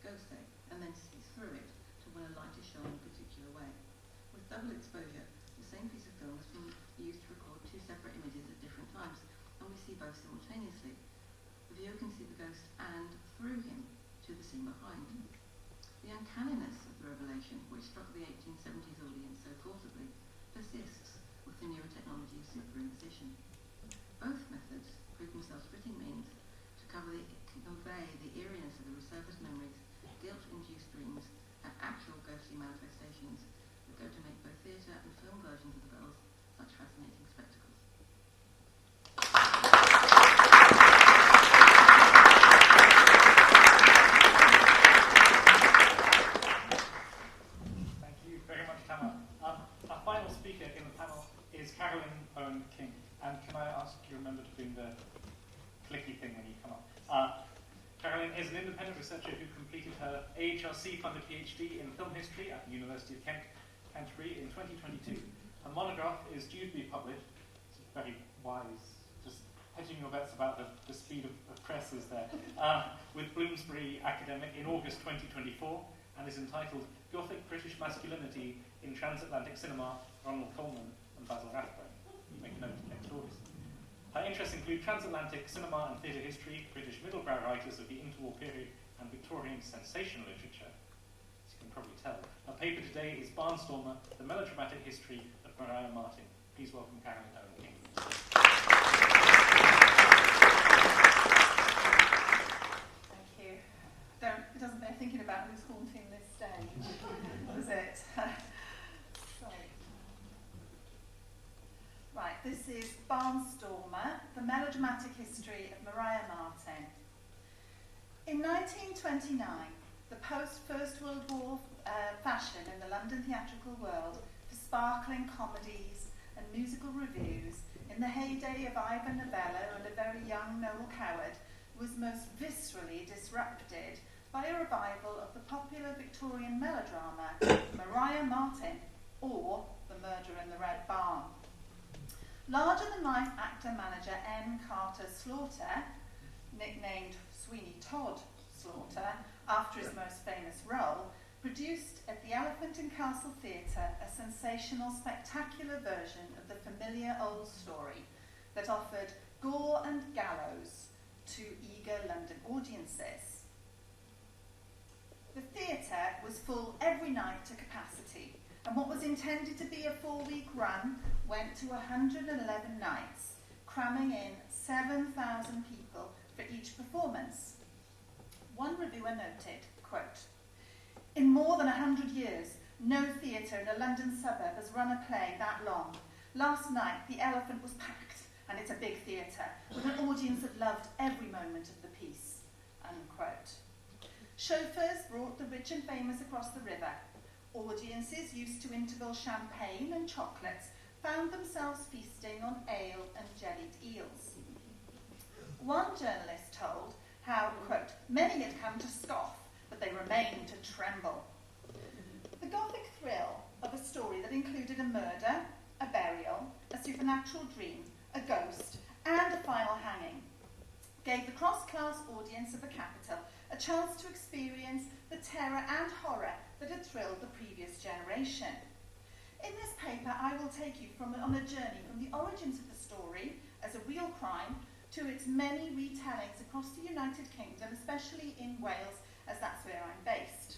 ghost say, and then see through it to when a light is shown in a particular way. With double exposure, the same piece of film has been used to record two separate images at different times, and we see both simultaneously. The viewer can see the ghost and, through him, to the scene behind. The uncanniness of the revelation, which struck the 1870s audience so forcibly, persists with the newer technology of superimposition. Both methods prove themselves fitting means to convey the eeriness of the resurfaced memories, guilt-induced dreams, and actual ghostly manifestations that go to make both theatre and film versions of The Bells such fascinating spectacles. Thank you very much, Tamar. Our final speaker in the panel is Carolyn Owen King. And can I ask you remember to bring the clicky thing when you come up? Carolyn is an independent researcher who completed her AHRC-funded PhD in film history at the University of Canterbury in 2022. Her monograph is due to be published. It's very wise, just hedging your bets about the speed of presses there, with Bloomsbury Academic in August 2024, and is entitled Gothic British Masculinity in Transatlantic Cinema, Ronald Colman and Basil Rathbone. Make a note of next August. Her interests include transatlantic cinema and theatre history, British middle-brow writers of the interwar period, and Victorian sensational literature. As you can probably tell. Her paper today is Barnstormer, the Melodramatic History of Maria Marten. Please welcome Carolyn Owen King. Thank you. It doesn't bear thinking about who's haunting this stage, does it? Right, this is Barnstormer, the Melodramatic History of Maria Marten. In 1929, the post-First World War fashion in the London theatrical world for sparkling comedies and musical revues, in the heyday of Ivan Novello and a very young Noel Coward, was most viscerally disrupted by a revival of the popular Victorian melodrama Maria Marten, or The Murder in the Red Barn. Larger-than-life actor-manager N. Carter Slaughter, nicknamed Sweeney Todd Slaughter after his most famous role, produced at the Elephant and Castle Theatre a sensational, spectacular version of the familiar old story that offered gore and gallows to eager London audiences. The theatre was full every night to capacity, and what was intended to be a 4-week run went to 111 nights, cramming in 7,000 people for each performance. One reviewer noted, quote, "In more than 100 years, no theatre in a London suburb has run a play that long. Last night, the Elephant was packed, and it's a big theatre, with an audience that loved every moment of the piece," unquote. Chauffeurs brought the rich and famous across the river. Audiences used to interval champagne and chocolates found themselves feasting on ale and jellied eels. One journalist told how, quote, "many had come to scoff, but they remained to tremble." The gothic thrill of a story that included a murder, a burial, a supernatural dream, a ghost, and a final hanging gave the cross-class audience of the capital a chance to experience the terror and horror that had thrilled the previous generation. In this paper, I will take you on a journey from the origins of the story as a real crime to its many retellings across the United Kingdom, especially in Wales, as that's where I'm based.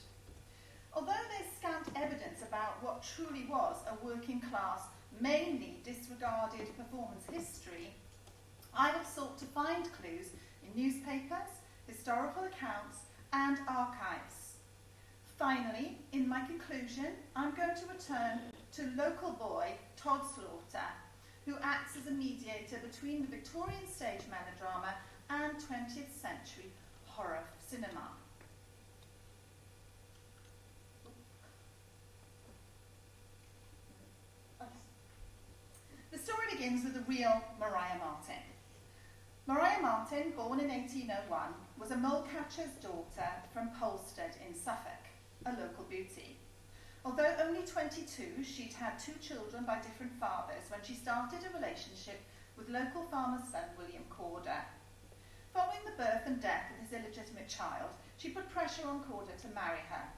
Although there's scant evidence about what truly was a working class, mainly disregarded performance history, I have sought to find clues in newspapers, historical accounts, and archives. Finally, in my conclusion, I'm going to return to local boy Todd Slaughter, who acts as a mediator between the Victorian stage melodrama and 20th century horror cinema. The story begins with the real Maria Marten. Maria Marten, born in 1801, was a mole catcher's daughter from Polstead in Suffolk, a local beauty. Although only 22, she'd had 2 children by different fathers when she started a relationship with local farmer's son William Corder. Following the birth and death of his illegitimate child, she put pressure on Corder to marry her.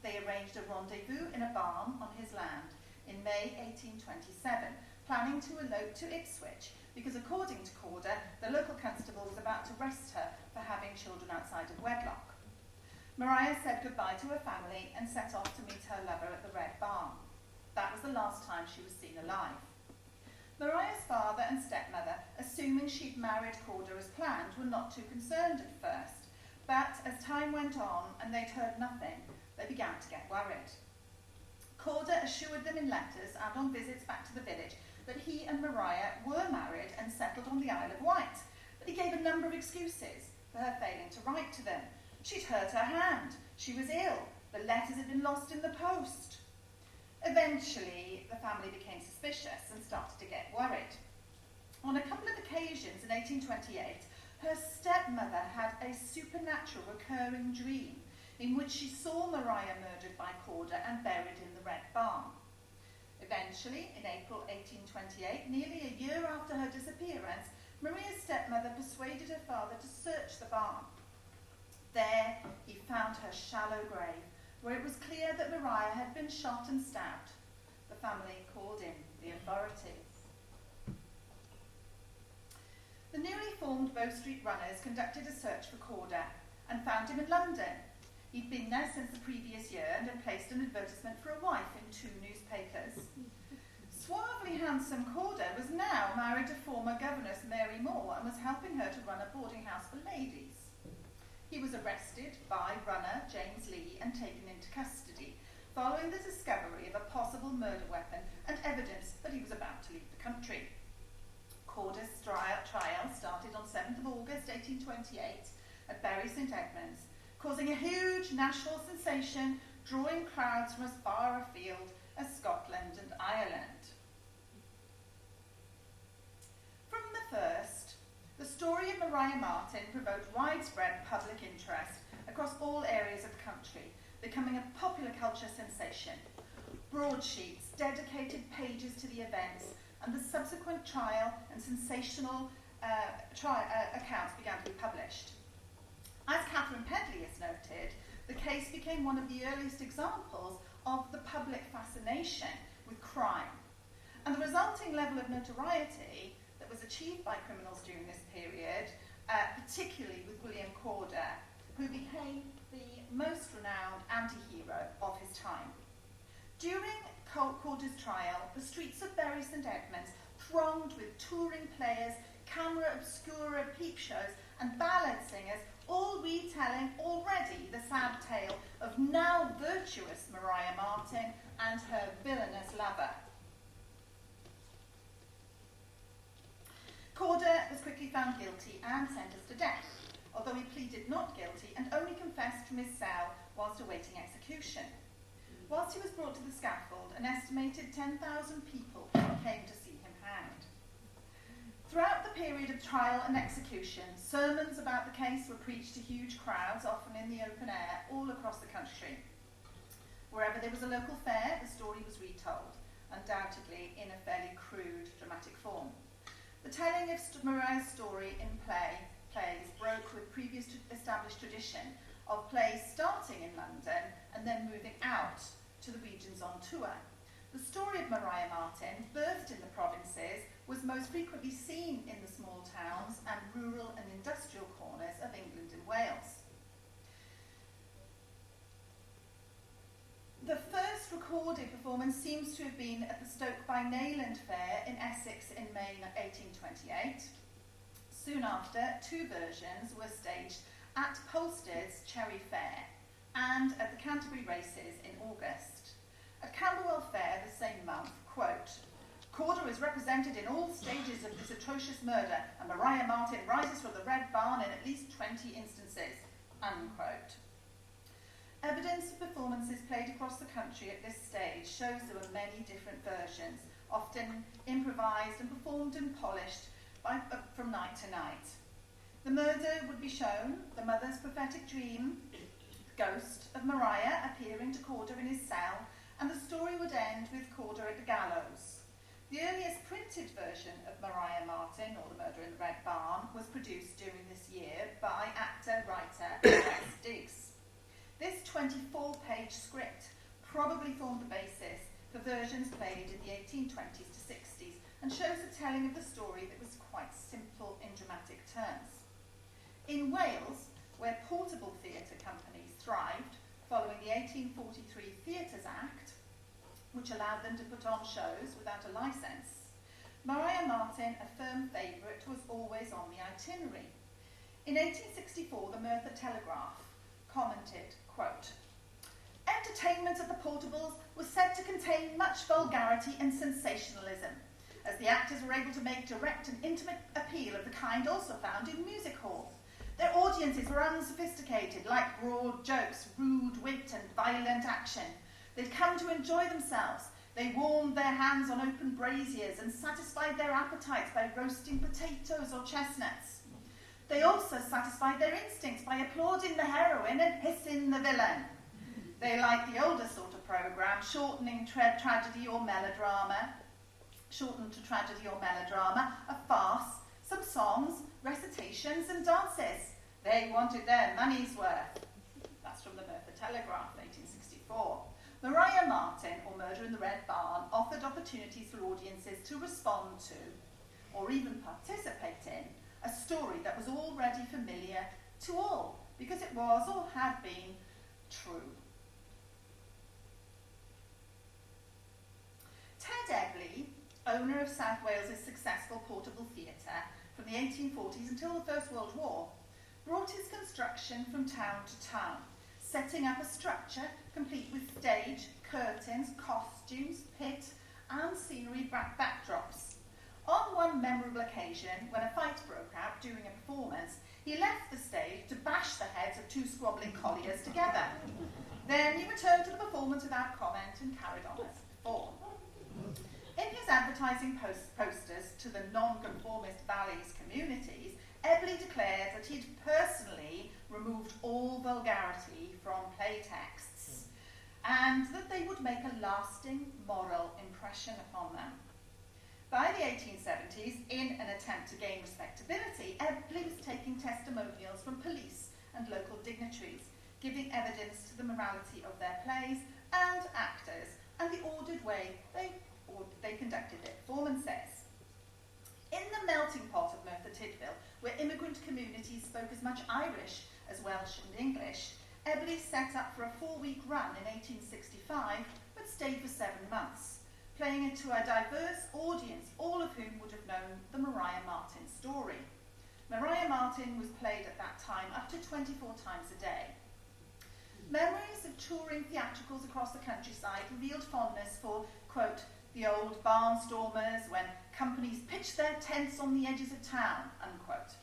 They arranged a rendezvous in a barn on his land in May 1827, planning to elope to Ipswich because, according to Corder, the local constable was about to arrest her for having children outside of wedlock. Maria said goodbye to her family and set off to meet her lover at the Red Barn. That was the last time she was seen alive. Maria's father and stepmother, assuming she'd married Corder as planned, were not too concerned at first, but as time went on and they'd heard nothing, they began to get worried. Corder assured them in letters and on visits back to the village that he and Maria were married and settled on the Isle of Wight, but he gave a number of excuses for her failing to write to them. She'd hurt her hand, she was ill, the letters had been lost in the post. Eventually, the family became suspicious and started to get worried. On a couple of occasions in 1828, her stepmother had a supernatural recurring dream in which she saw Maria murdered by Corder and buried in the Red Barn. Eventually, in April 1828, nearly a year after her disappearance, Maria's stepmother persuaded her father to search the barn. There, he found her shallow grave, where it was clear that Maria had been shot and stabbed. The family called in the authorities. The newly formed Bow Street Runners conducted a search for Corder and found him in London. He'd been there since the previous year and had placed an advertisement for a wife in 2 newspapers. Suavely handsome Corder was now married to former governess Mary Moore and was helping her to run a boarding house for ladies. He was arrested by runner James Lee and taken into custody, following the discovery of a possible murder weapon and evidence that he was about to leave the country. Corder's trial started on 7th of August 1828 at Bury St Edmunds, causing a huge national sensation, drawing crowds from as far afield as Scotland and Ireland. From the first, the story of Maria Marten provoked widespread public interest across all areas of the country, becoming a popular culture sensation. Broadsheets dedicated pages to the events, and the subsequent trial and sensational accounts began to be published. As Catherine Pedley has noted, the case became one of the earliest examples of the public fascination with crime, and the resulting level of notoriety that was achieved by criminals during this period, particularly with William Corder, who became the most renowned anti-hero of his time. During Corder's trial, the streets of Bury St Edmunds thronged with touring players, camera obscura peep shows, and ballad singers, all retelling already the sad tale of now virtuous Maria Marten and her villainous lover. Corder was quickly found guilty and sentenced to death, although he pleaded not guilty and only confessed from his cell whilst awaiting execution. Whilst he was brought to the scaffold, an estimated 10,000 people came to see him hanged. Throughout the period of trial and execution, sermons about the case were preached to huge crowds, often in the open air, all across the country. Wherever there was a local fair, the story was retold, undoubtedly in a fairly crude, dramatic form. The telling of Maria's story in plays broke with previous established tradition of plays starting in London and then moving out to the regions on tour. The story of Maria Marten, birthed in the provinces, was most frequently seen in the small towns and rural and industrial corners of England and Wales. The first recorded performance seems to have been at the Stoke-by-Nayland Fair in Essex in May 1828. Soon after, two versions were staged at Polstead's Cherry Fair and at the Canterbury Races in August. At Camberwell Fair the same month, quote, "Corder is represented in all stages of this atrocious murder, and Maria Marten rises from the Red Barn in at least 20 instances," unquote. Evidence of performances played across the country at this stage shows there were many different versions, often improvised and performed and polished from night to night. The murder would be shown, the mother's prophetic dream, the ghost of Maria appearing to Corder in his cell, and the story would end with Corder at the gallows. The earliest printed version of Maria Marten, or The Murder in the Red Barn, was produced during this year by actor-writer Wes Diggs. This 24-page script probably formed the basis for versions played in the 1820s to 60s and shows a telling of the story that was quite simple in dramatic terms. In Wales, where portable theatre companies thrived following the 1843 Theatres Act, which allowed them to put on shows without a licence, Maria Marten, a firm favourite, was always on the itinerary. In 1864, the Merthyr Telegraph commented, quote, "Entertainment at the Portables was said to contain much vulgarity and sensationalism, as the actors were able to make direct and intimate appeal of the kind also found in music halls. Their audiences were unsophisticated, like broad jokes, rude wit and violent action. They'd come to enjoy themselves. They warmed their hands on open braziers and satisfied their appetites by roasting potatoes or chestnuts. They also satisfied their instincts by applauding the heroine and hissing the villain. They liked the older sort of programme, shortened to tragedy or melodrama, a farce, some songs, recitations and dances. They wanted their money's worth." That's from the Merthyr Telegraph, 1864. Maria Marten, or Murder in the Red Barn, offered opportunities for audiences to respond to, or even participate in, a story that was already familiar to all, because it was or had been true. Ted Ebley, owner of South Wales's successful portable theatre from the 1840s until the First World War, brought his construction from town to town, setting up a structure complete with stage, curtains, costumes, pit, and scenery backdrops. On one memorable occasion, when a fight broke out during a performance, he left the stage to bash the heads of two squabbling colliers together. Then he returned to the performance without comment and carried on as before. In his advertising posters to the non-conformist valleys communities, Ebley declared that he'd personally removed all vulgarity from play texts and that they would make a lasting moral impression upon them. By the 1870s, in an attempt to gain respectability, Ebley was taking testimonials from police and local dignitaries, giving evidence to the morality of their plays and actors and the ordered way they conducted their performances. In the melting pot of Merthyr Tydfil, where immigrant communities spoke as much Irish as Welsh and English, Ebley set up for a 4-week run in 1865, but stayed for 7 months, playing it to a diverse audience, all of whom would have known the Maria Marten story. Maria Marten was played at that time up to 24 times a day. Memories of touring theatricals across the countryside revealed fondness for, quote, the old barnstormers when companies pitched their tents on the edges of town, unquote.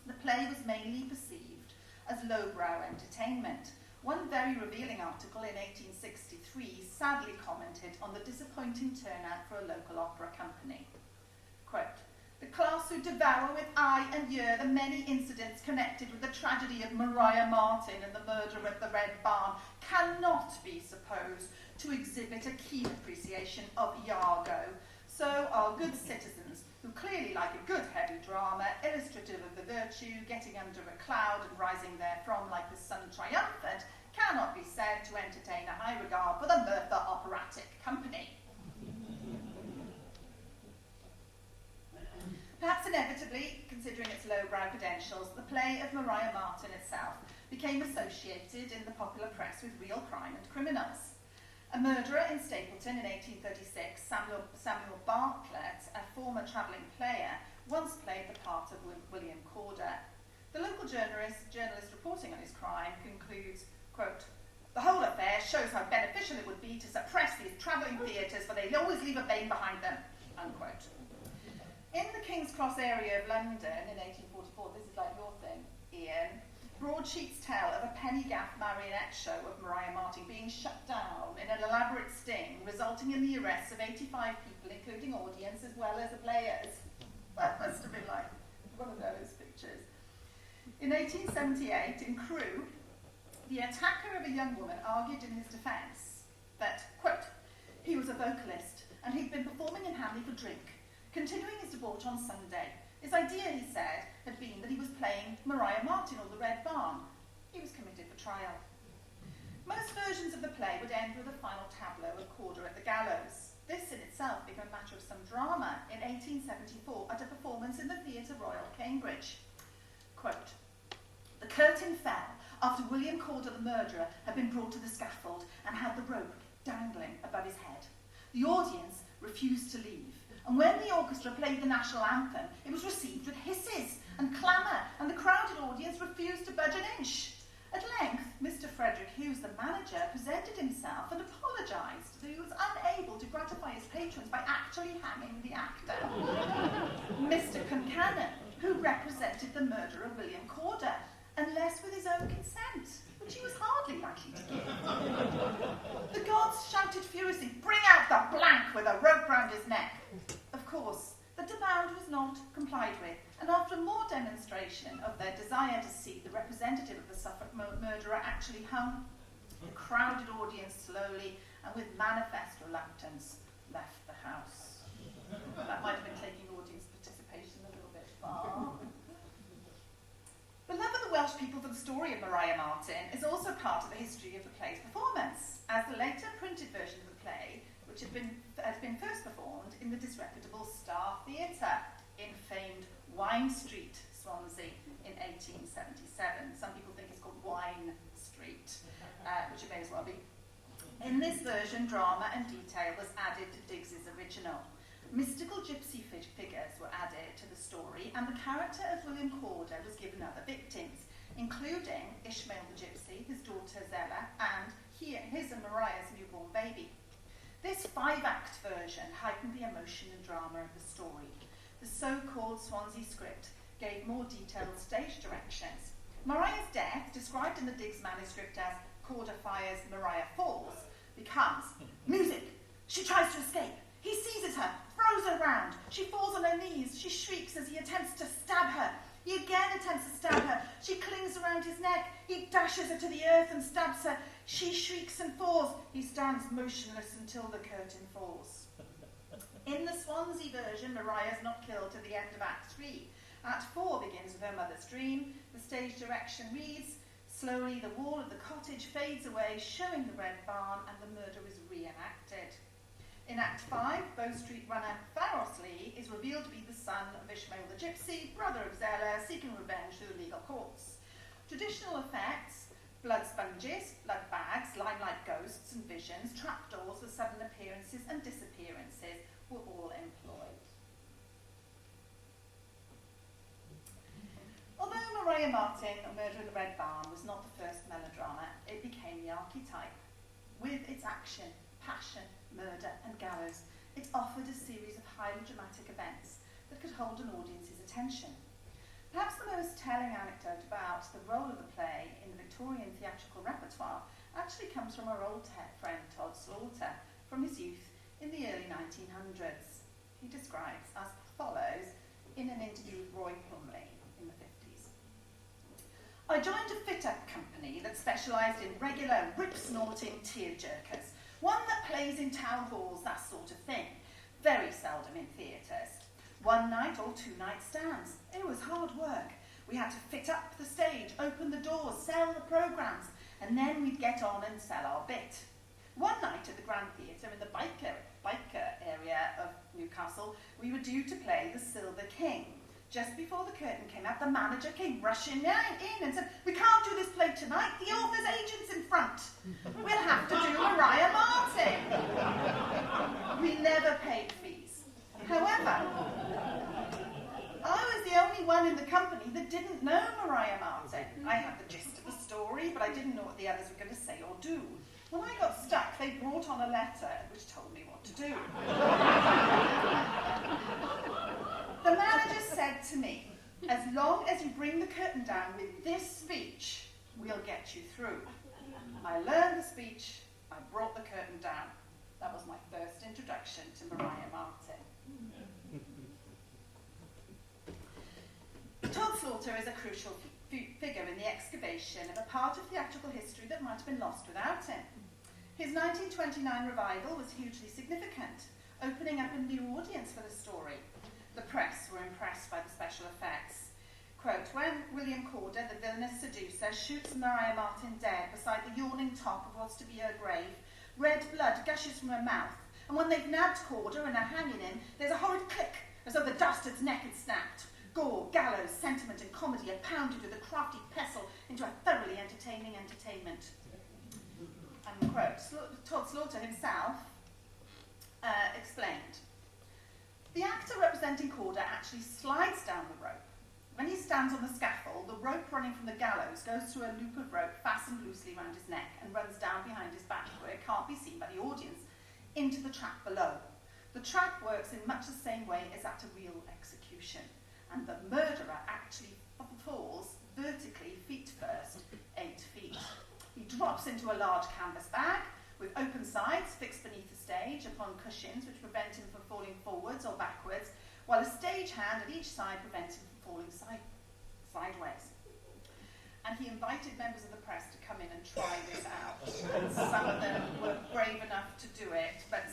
The play was mainly perceived as lowbrow entertainment. One very revealing article in 1863 sadly commented on the disappointing turnout for a local opera company. Quote, the class who devour with eye and ear the many incidents connected with the tragedy of Maria Marten and the murder at the Red Barn cannot be supposed to exhibit a keen appreciation of Iago. So our good citizens, who clearly like a good heavy drama, illustrative of the virtue, getting under a cloud and rising therefrom like the sun triumphant, cannot be said to entertain a high regard for the Merthyr Operatic Company. Perhaps inevitably, considering its lowbrow credentials, the play of Maria Marten itself became associated in the popular press with real crime and criminals. A murderer in Stapleton in 1836, Samuel Bartlett, a former travelling player, once played the part of William Corder. The local journalist reporting on his crime concludes, quote, the whole affair shows how beneficial it would be to suppress these travelling theatres, for they always leave a bane behind them, unquote. In the King's Cross area of London in 1844, this is like your thing, Ian, broadsheets tell of a penny gaff marionette show of Maria Marten being shut down in an elaborate sting, resulting in the arrests of 85 people, including audience as well as the players. That must have been like one of those pictures. In 1878, in Crewe, the attacker of a young woman argued in his defence that, quote, he was a vocalist and he'd been performing in Hamley for drink. Continuing his debauch on Sunday, his idea, he said, had been that he was playing Maria Marten or the Red Barn. He was committed for trial. Most versions of the play would end with a final tableau of Corder at the gallows. This in itself became a matter of some drama in 1874 at a performance in the Theatre Royal, Cambridge. Quote, the curtain fell after William Corder, the murderer, had been brought to the scaffold and had the rope dangling above his head. The audience refused to leave. And when the orchestra played the national anthem, it was received with hisses and clamour, and the crowded audience refused to budge an inch. At length, Mr. Frederick Hughes, the manager, presented himself and apologised that he was unable to gratify his patrons by actually hanging the actor. Mr. Concannon, who represented the murderer William Corder, unless with his own consent, which he was hardly likely to give. The gods shouted furiously, bring out the blank with a rope round his neck. Of course, the demand was not complied with, and after more demonstration of their desire to see the representative of the Suffolk murderer actually hung, the crowded audience slowly and with manifest reluctance left the house. That might have been taking audience participation a little bit far. The love of the Welsh people for the story of Maria Marten is also part of the history of the play's performance, as the later printed version of the play, which has been first performed in the disreputable Star Theatre in famed Wine Street, Swansea, in 1877. Some people think it's called Wine Street, which it may as well be. In this version, drama and detail was added to Diggs's original. Mystical gypsy figures were added to the story, and the character of William Corder was given other victims, including Ishmael the gypsy, his daughter Zella, and his and Mariah's newborn baby. This 5-act version heightened the emotion and drama of the story. The so-called Swansea script gave more detailed stage directions. Mariah's death, described in the Diggs manuscript as Corder fires, Maria falls, becomes music. She tries to escape. He seizes her, throws her round. She falls on her knees. She shrieks as he attempts to stab her. He again attempts to stab her. She clings around his neck. He dashes her to the earth and stabs her. She shrieks and falls. He stands motionless until the curtain falls. In the Swansea version, Mariah's not killed to the end of Act 3. Act 4 begins with her mother's dream. The stage direction reads, slowly the wall of the cottage fades away, showing the red barn, and the murder is reenacted. In Act 5, Bow Street runner Pharos Lee is revealed to be the son of Ishmael the Gypsy, brother of Zella, seeking revenge through the legal courts. Traditional effects, blood sponges, blood bags, limelight ghosts and visions, trapdoors for sudden appearances and disappearances were all employed. Although Maria Marten, or Murder in the Red Barn, was not the first melodrama, it became the archetype. With its action, passion, murder and gallows, it offered a series of highly dramatic events that could hold an audience's attention. Perhaps the most telling anecdote about the role of the play in the Victorian theatrical repertoire actually comes from our old friend Todd Slaughter from his youth in the early 1900s. He describes as follows in an interview with Roy Plumley in the 50s. I joined a fit-up company that specialised in regular rip-snorting tear-jerkers, one that plays in town halls, that sort of thing, very seldom in theatres. One night or 2 night stands. It was hard work. We had to fit up the stage, open the doors, sell the programmes, and then we'd get on and sell our bit. One night at the Grand Theatre in the biker area of Newcastle, we were due to play The Silver King. Just before the curtain came up, the manager came rushing in and said, we can't do this play tonight, the author's agent's in front. We'll have to do Maria Marten. We never paid fees. However, I was the only one in the company that didn't know Maria Marten. I had the gist of the story, but I didn't know what the others were going to say or do. When I got stuck, they brought on a letter which told me what to do. The manager said to me, as long as you bring the curtain down with this speech, we'll get you through. I learned the speech, I brought the curtain down. That was my first introduction to Maria Marten. Todd Slaughter is a crucial figure in the excavation of a part of theatrical history that might have been lost without him. His 1929 revival was hugely significant, opening up a new audience for the story. The press were impressed by the special effects. Quote, when William Corder, the villainous seducer, shoots Maria Marten dead beside the yawning top of what's to be her grave, red blood gushes from her mouth, and when they've nabbed Corder and are hanging him, there's a horrid click, as though the dastard's neck had snapped. Gore, gallows, sentiment and comedy are pounded with a crafty pestle into a thoroughly entertaining entertainment. Unquote. Todd Slaughter himself explained, the actor representing Corder actually slides down the rope. When he stands on the scaffold, the rope running from the gallows goes through a loop of rope fastened loosely around his neck and runs down behind his back where it can't be seen by the audience, into the trap below. The trap works in much the same way as at a real execution, and the murderer actually falls vertically feet first, 8 feet. He drops into a large canvas bag with open sides fixed beneath the stage upon cushions which prevent him from falling forwards or backwards, while a stagehand at each side prevents him from falling sideways. And he invited members of the press to come in and try this out. And some of them were brave enough to do it, but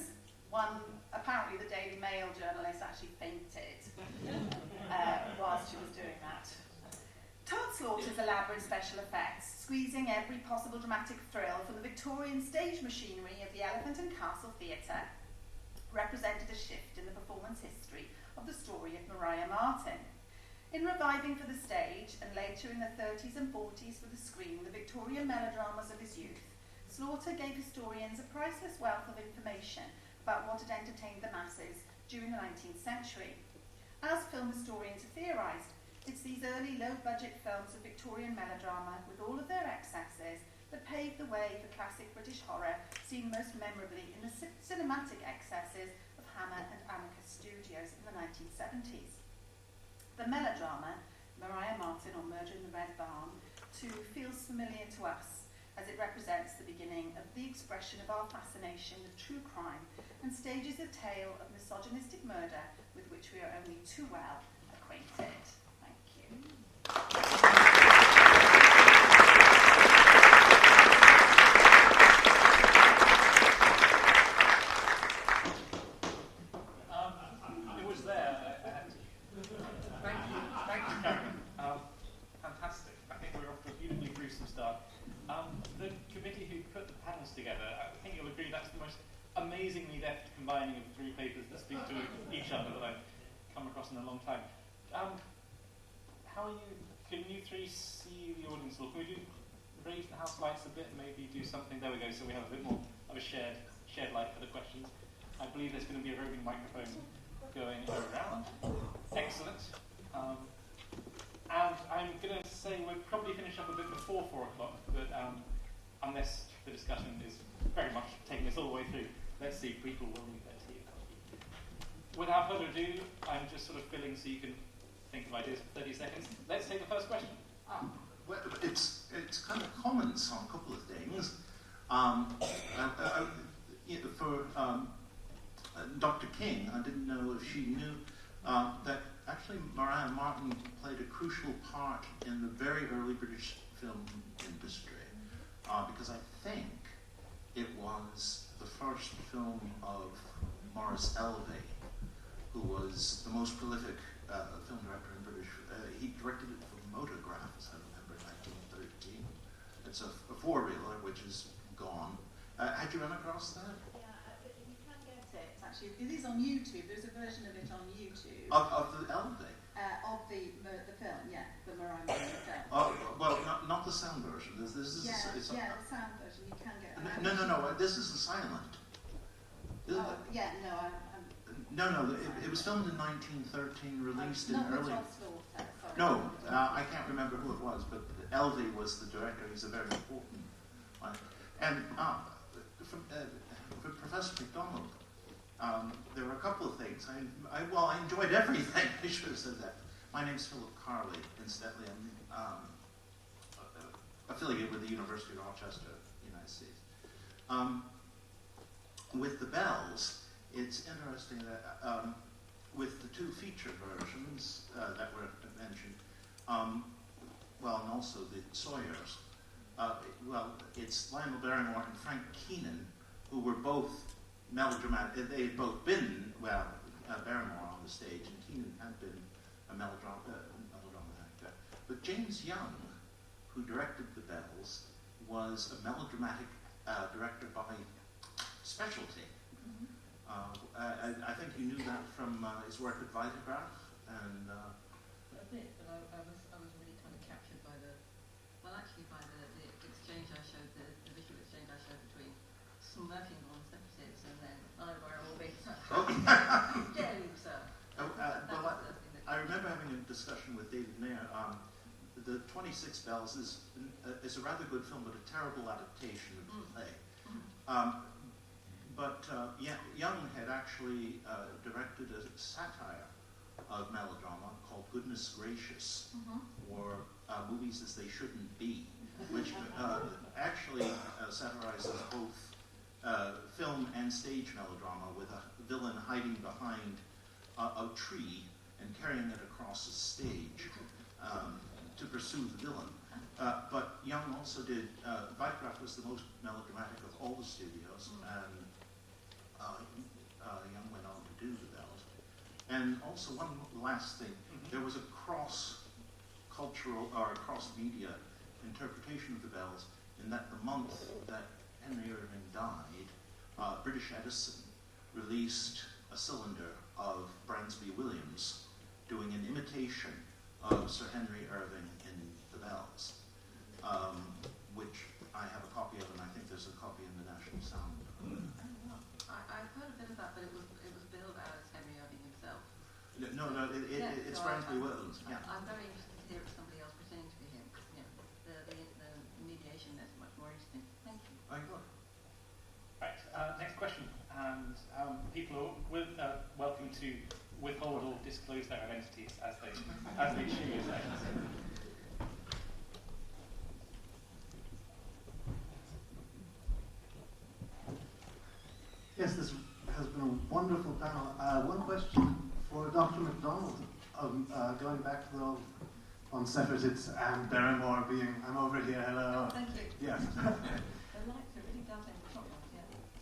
one, apparently the Daily Mail journalist actually fainted whilst she was doing that. Todd Slaughter's elaborate special effects, squeezing every possible dramatic thrill from the Victorian stage machinery of the Elephant and Castle Theatre, represented a shift in the performance history of the story of Maria Marten. In reviving for the stage, and later in the 30s and 40s for the screen, the Victorian melodramas of his youth, Slaughter gave historians a priceless wealth of information about what had entertained the masses during the 19th century. As film historians have theorised, it's these early low-budget films of Victorian melodrama, with all of their excesses, that paved the way for classic British horror, seen most memorably in the cinematic excesses of Hammer and Amicus Studios in the 1970s. The melodrama, Maria Marten or Murder in the Red Barn, too feels familiar to us, as it represents the beginning of the expression of our fascination with true crime and stages a tale of misogynistic murder with which we are only too well acquainted. Thank you. will agree that's the most amazingly deft combining of three papers that speak to each other that I've come across in a long time. How are you? Can you three see the audience? Or can we raise the house lights a bit? Maybe do something. There we go. So we have a bit more of a shared light for the questions. I believe there's going to be a roving microphone going around. Excellent. And I'm going to say we'll probably finish up a bit before 4 o'clock, but unless the discussion is very much taking us all the way through, let's see if people will need their tea and coffee. Without further ado, I'm just sort of filling so you can think of ideas for 30 seconds. Let's take the first question. Well, it's kind of comments on a couple of things. For Dr. King, I didn't know if she knew that actually Marten played a crucial part in the very early British film industry, because I think it was the first film of Maurice Elvey, who was the most prolific film director in British. He directed it for Motograph, as I remember, in 1913. It's a four-reeler, which is gone. Had you run across that? Yeah, you can get it. Actually, it is on YouTube. There's a version of it on YouTube. Of the Elvey? Of the film, yeah, the Mariah film. Well, not the sound version. This is the sound version. You can get it. No. This is the silent. No. It was filmed in 1913, released in early. No, I can't remember who it was, but Elvey was the director. He's a very important one. And for Professor McDonald, there were a couple of things. I enjoyed everything. I should have said that. My name's Philip Carley. Incidentally, I'm affiliated with the University of Rochester, United States. With the bells, it's interesting that with the two feature versions that were mentioned, and also the Sawyers, it's Lionel Barrymore and Frank Keenan, who were both melodramatic. They had both been, Barrymore on the stage, and Keenan had been a melodramatic actor. But James Young, who directed The Bells, was a melodramatic director by specialty. I think you knew that from his work at Vitagraph, and a bit, but I was really kind of captured by the exchange I showed, the visual exchange I showed between smirking on separatives and then Barrymore all being I remember having a discussion with David Mayer. The 26 Bells is a rather good film, but a terrible adaptation of the play. Young had actually directed a satire of melodrama called Goodness Gracious, or Movies as They Shouldn't Be, which actually satirizes both film and stage melodrama, with a villain hiding behind a tree and carrying it across a stage to pursue the villain. But Young also did, Vitagraph was the most melodramatic of all the studios, and Young went on to do The Bells. And also one last thing, there was a cross-cultural or cross-media interpretation of The Bells, in that the month that Henry Irving died, British Edison released a cylinder of Bransby Williams doing an imitation of Sir Henry Irving in The Bells, which I have a copy of, and I think there's a copy in the National Sound. I've heard a bit of that, but it was billed as Henry Irving himself. It's Bransby Williams. Yeah. I'm very interested to hear if somebody else pretending to be him, because the mediation there's much more interesting. Thank you. Very good. Right, next question. And people are welcome to withhold or disclose their identities as they choose. Yes, this has been a wonderful panel. One question for Dr. McDonald, going back to the old on Sefertits and Barrymore being, I'm over here, hello. Oh, thank you. Yes. The lights are really dazzling the top ones,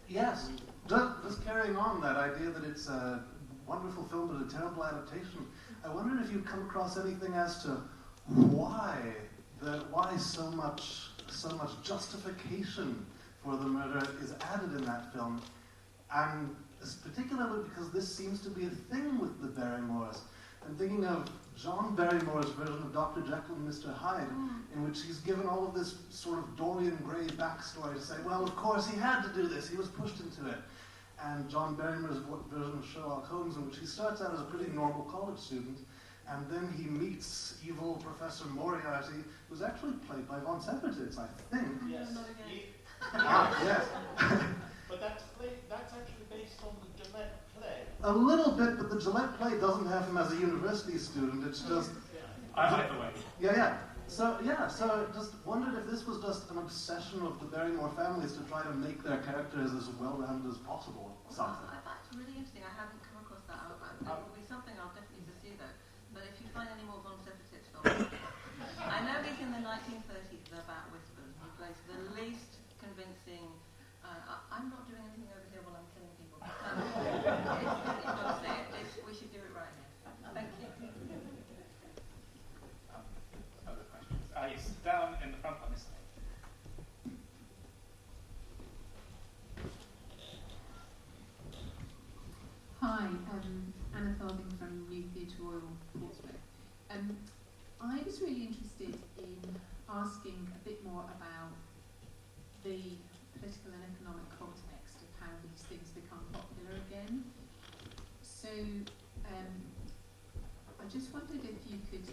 yeah. Yes, just carrying on that idea that it's a wonderful film but a terrible adaptation. I wondered if you'd come across anything as to why so much justification for the murder is added in that film, and particularly because this seems to be a thing with the Barrymores. I'm thinking of John Barrymore's version of Dr. Jekyll and Mr. Hyde, in which he's given all of this sort of Dorian Gray backstory to say, well, of course he had to do this, he was pushed into it. And John Barrymore's version of Sherlock Holmes, in which he starts out as a pretty normal college student, and then he meets evil Professor Moriarty, who's actually played by Von Sepetitz, I think. Yes. Yes. But that's actually based on the Gillette play. A little bit, but the Gillette play doesn't have him as a university student. It's just Either way. yeah. So just wondered if this was just an obsession of the Barrymore families to try to make their characters as well-rounded as possible. Something. That's really interesting. I haven't come across that. It will be something I'll definitely pursue though. But if you find any more Von Sepetitz films, I know he's in the 1930s, The Bat Whispers. He plays the least convincing. I'm not doing anything over here while I'm killing people. We should do it right here. Thank you. Other questions? Yes, down in the front on this side. Hi, Anna Farthing from New Theatre Royal, Portsmouth. I was really interested in asking a bit more about the political and economic context of how these things become popular again. So I just wondered if you could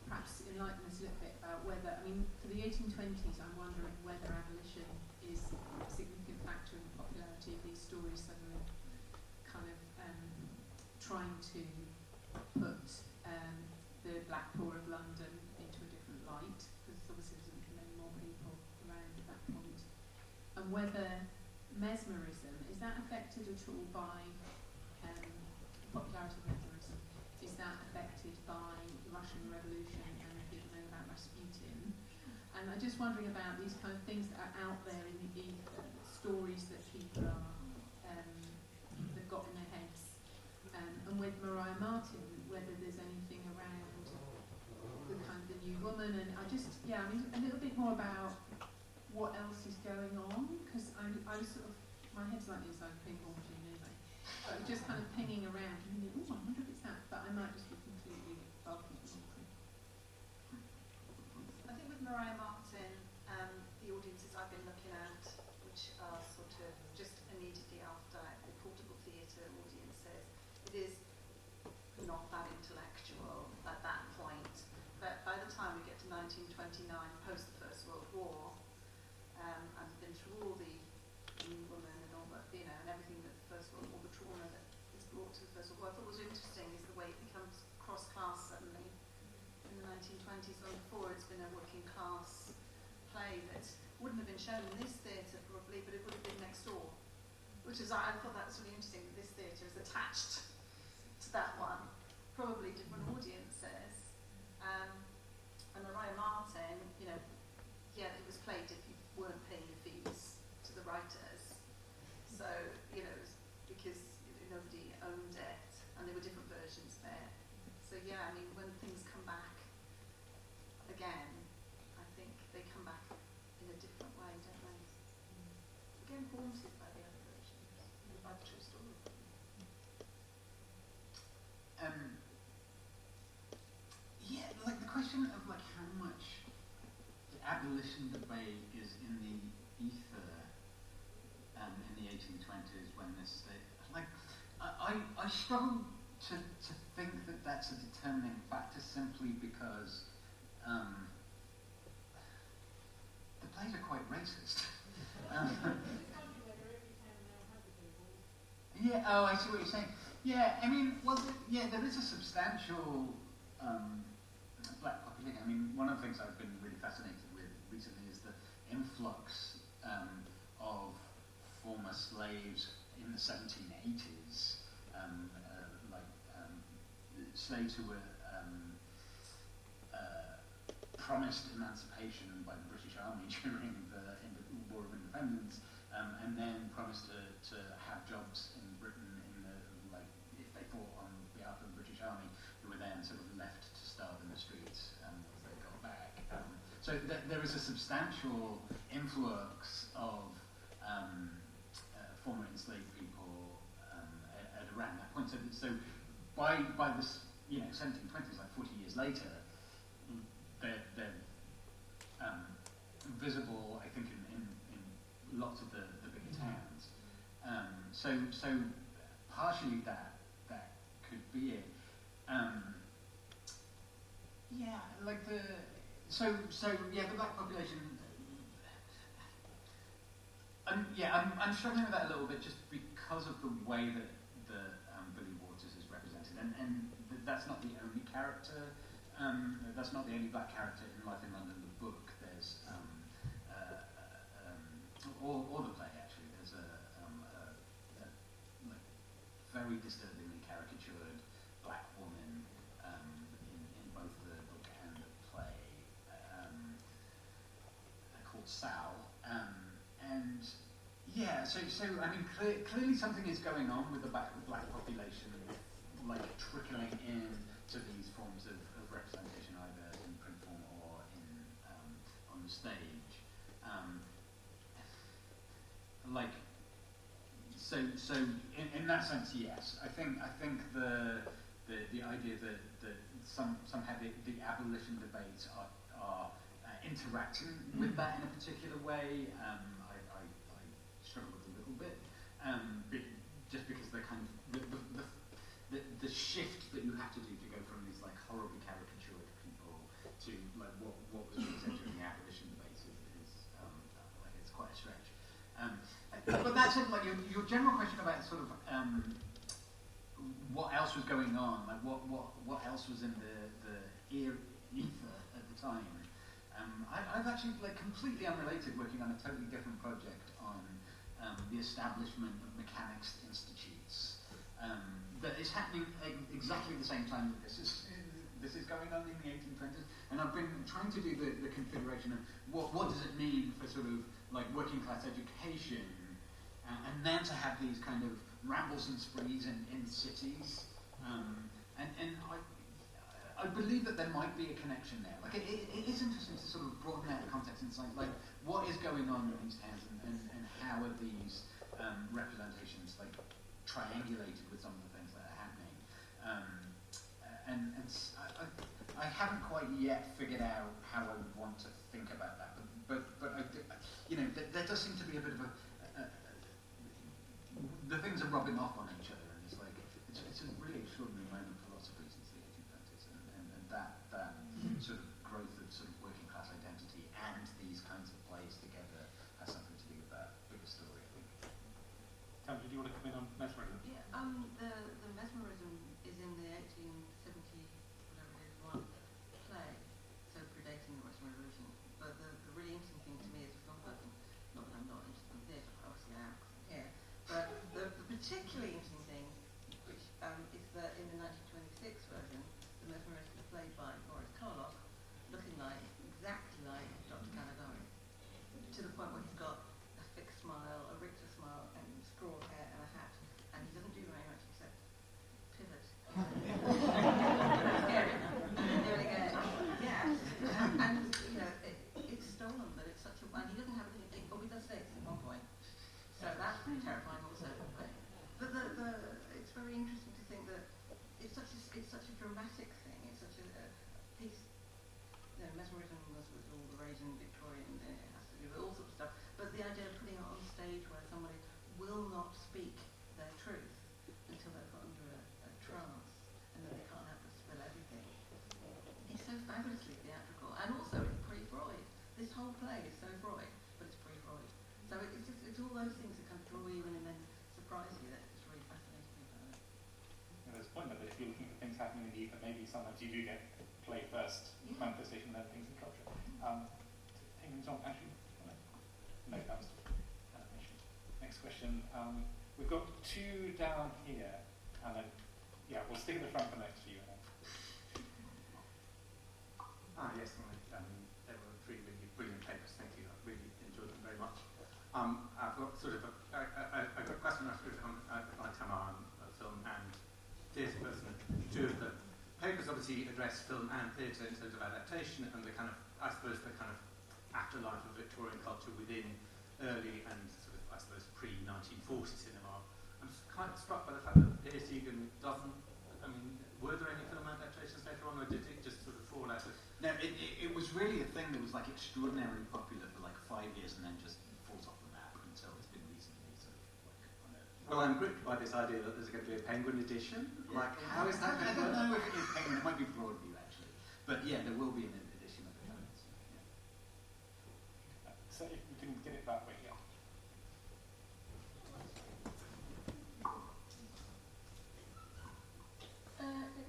perhaps enlighten us a little bit about whether, I mean, for the 1820s, I'm wondering whether abolition is a significant factor in the popularity of these stories, suddenly kind of trying to put the Black Poor of London into a different light, because obviously there's many more people around at that point, and whether mesmerism, is that affected at all by popularity of mesmerism? Is that affected by the Russian Revolution and people know about Rasputin? And I'm just wondering about these kind of things that are out there in the ether, stories that people are they've got in their heads, and with Maria Marten, whether there's anything around the kind of the new woman, and I mean a little bit more about what else is going on, because I was sort of, my head's like the inside of a ping pong machine anyway, but just kind of pinging around and thinking, oh, I wonder if it's that, but I might just be completely barking. I think with Maria Marten, the audiences I've been looking at, which are sort of just immediately after the portable theatre audiences, it is not that intellectual at that point. But by the time we get to 1929, post the First World War, and been through all the New Woman and all that, you know, and everything that the First World War, the trauma that is brought to the First World War, I thought was interesting is the way it becomes cross-class suddenly in the 1920s. When before it's been a working class play that wouldn't have been shown in this theatre probably, but it would have been next door. Which is, I thought that was really interesting that this theatre is attached to that one, probably different audiences. And Maria Marten, you know, yeah, it was played if you weren't paying your fees to the writers. So, you know, it was because nobody owned it, and there were different versions there. So yeah, I mean, when things come back again, I think they come back in a different way, don't they? Again, haunted by the other versions, by the true story. Yeah, like the question of like how much the abolition debate is in the ether in the 1820s when this like I struggle to think that that's a determining factor simply because the plays are quite racist. Yeah, oh, I see what you're saying. Yeah, I mean, well, there is a substantial black population. I mean, one of the things I've been really fascinated with recently is the influx of former slaves in the 1780s, slaves who were promised emancipation by the British Army during the War of Independence, and then promised to have jobs in Britain if they fought on behalf of the British Army, who were then sort of left to starve in the streets as they got back. So there is a substantial influx of former enslaved people at around that point. So by this 1720s, like 40 years later, they're visible, I think, in lots of the bigger towns. So partially that could be it. The black population. I'm struggling with that a little bit just because of the way that Billy Waters is represented, and that's not the only character. That's not the only black character in Life in London, the book. There's or the play actually. There's a very disturbingly caricatured black woman in both the book and the play called Sal. Clearly something is going on with the black population, like trickling in to these forms of representation, either in print form or on the stage. In that sense, yes. I think the idea that somehow the abolition debates are interacting with that in a particular way, I struggle with a little bit, just because the kind of the shift that you have to do to go from these like horribly caricatured people to like what was being said during the abolition debates is like it's quite a stretch. But that's it. Like your general question about sort of what else was going on, like what else was in the ether at the time. I've actually, like, completely unrelated, working on a totally different project on the establishment of mechanics institutes that is happening at exactly the same time that this is going on in the 1820s. And I've been trying to do the configuration of what does it mean for sort of like working class education, and then to have these kind of rambles and sprees in cities. I believe that there might be a connection there. Like it is interesting to sort of broaden out the context and say, like, what is going on in these towns, and how are these representations like triangulated with some of the things that are happening. I haven't quite yet figured out how I would want to think about that. But there does seem to be a bit of the things are rubbing off on each other, and it's like it's a really extraordinary moment for lots of reasons, the 1820s, and that sort of growth of sort of working class identity and these kinds of plays together has something to do with that bigger story, I think. Tamar, did you want to come in on mesmerism? Yeah, the mesmerism is in the 1870 whatever it is one play, so predating the Russian Revolution. But the really interesting thing to me as a film person, not that I'm not interested in theatre, but obviously I am because I'm here. But the particularly interesting thing, which is that in the 1926 version, the mesmerist is played by Boris Karloff, looking exactly like Dr. Caligari, to the point where he's got a fixed smile, a Richter smile, and straw hair and a hat, and he doesn't do very much except pivot. Scary. There we go. Yeah. And it's stolen, but it's such a. And he doesn't have anything. Oh, he does say it at one point. So that's pretty terrifying also. But it's very interesting to think that it's such a dramatic thing. It's such a piece. Mesmerism was all the rage in Victorian. It has to do with all sorts of stuff. But the idea of putting it on stage where somebody will not speak their truth until they're put under a trance, and then they can't help but spill everything. It's so fabulously theatrical, and also it's pre-Freud. This whole play is so Freud, but it's pre-Freud. So it's all those things that kind of draw you in and then surprise you. That's really fascinating about it. And there's a point that if you're looking at things happening in the ether, maybe sometimes you do get play first, manifestation, then things in culture. Taking things on, actually, no, that was animation. Next question. We've got two down here, and then, we'll stick at the front for next few. Yes, they were three really brilliant papers. Thank you. I really enjoyed them very much. I've got sort of I've got a question on Tamar, film and theatre person. Two of the papers obviously address film and theatre in terms of adaptation and the kind of, I suppose, the kind of afterlife of Victorian culture within early and sort of, I suppose, pre-1940 cinema. I'm just kind of struck by the fact that Pierce Egan doesn't, I mean, were there any film adaptations later on, or did it just sort of fall out of... No, it was really a thing that was like extraordinarily popular for like 5 years and then just falls off the map until it's been recently sort of like on a... Well, I'm gripped by this idea that there's going to be a Penguin edition. Yeah. Like, how is that I going to don't work? know if it is Penguin, it might be Broadview actually. But yeah, there will be an edition of the comics. Yeah. So if we can get it that way, yeah.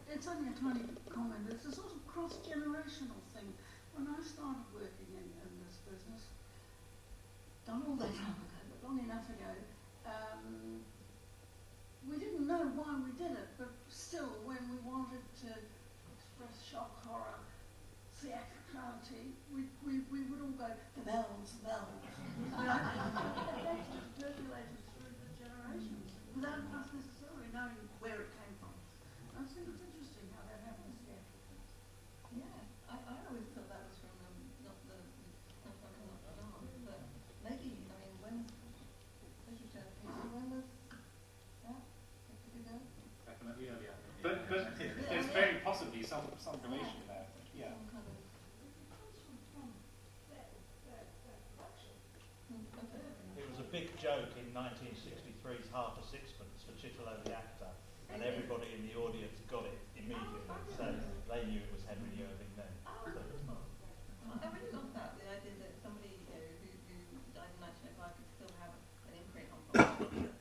It's only a tiny comment. It's a sort of cross-generational thing. When I started working in this business, done all that time ago, but long enough ago, we didn't know why we did it, but still, when we wanted to express shock, horror, theatricality, we would all go, the bells, the bells. That just percolated through the generations without us necessarily knowing where it came from. I think it's interesting how that happens there. Yeah, I always thought that was from not the alarm, but maybe, I mean, when was that? Ago? Definitely earlier. But there's very possibly some relation there. Yeah. Some kind of It was a big joke in 1963's Half a Sixpence for Chitterlow the actor, and everybody in the audience got it immediately, so they knew it was Henry Irving then. I really love that, the idea that somebody who died in 1905 could still have an imprint on pop culture,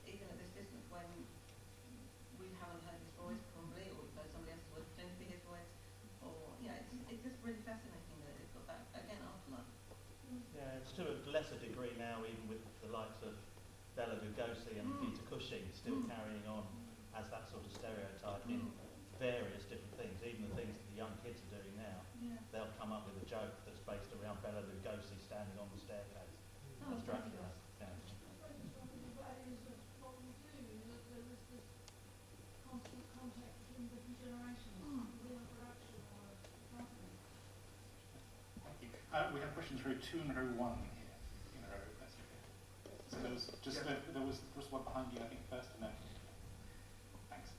even at this distance when we haven't heard his voice probably, or we've heard somebody else's voice pretending to be his voice, or, it's just really fascinating that it's got that, again, afterlife. Yeah, it's to a lesser degree now, even with the likes of Bela Lugosi and Peter Cushing still carrying on as that sort of stereotype in various different things, even the things that the young kids are doing now. Yeah. They'll come up with a joke that's based around Bela Lugosi standing on the staircase as Dracula. Yeah. Thank you. We have questions row 2 and row 1 here. In a row, if that's okay. So there was just there was one behind you, I think, first, and then. Thanks.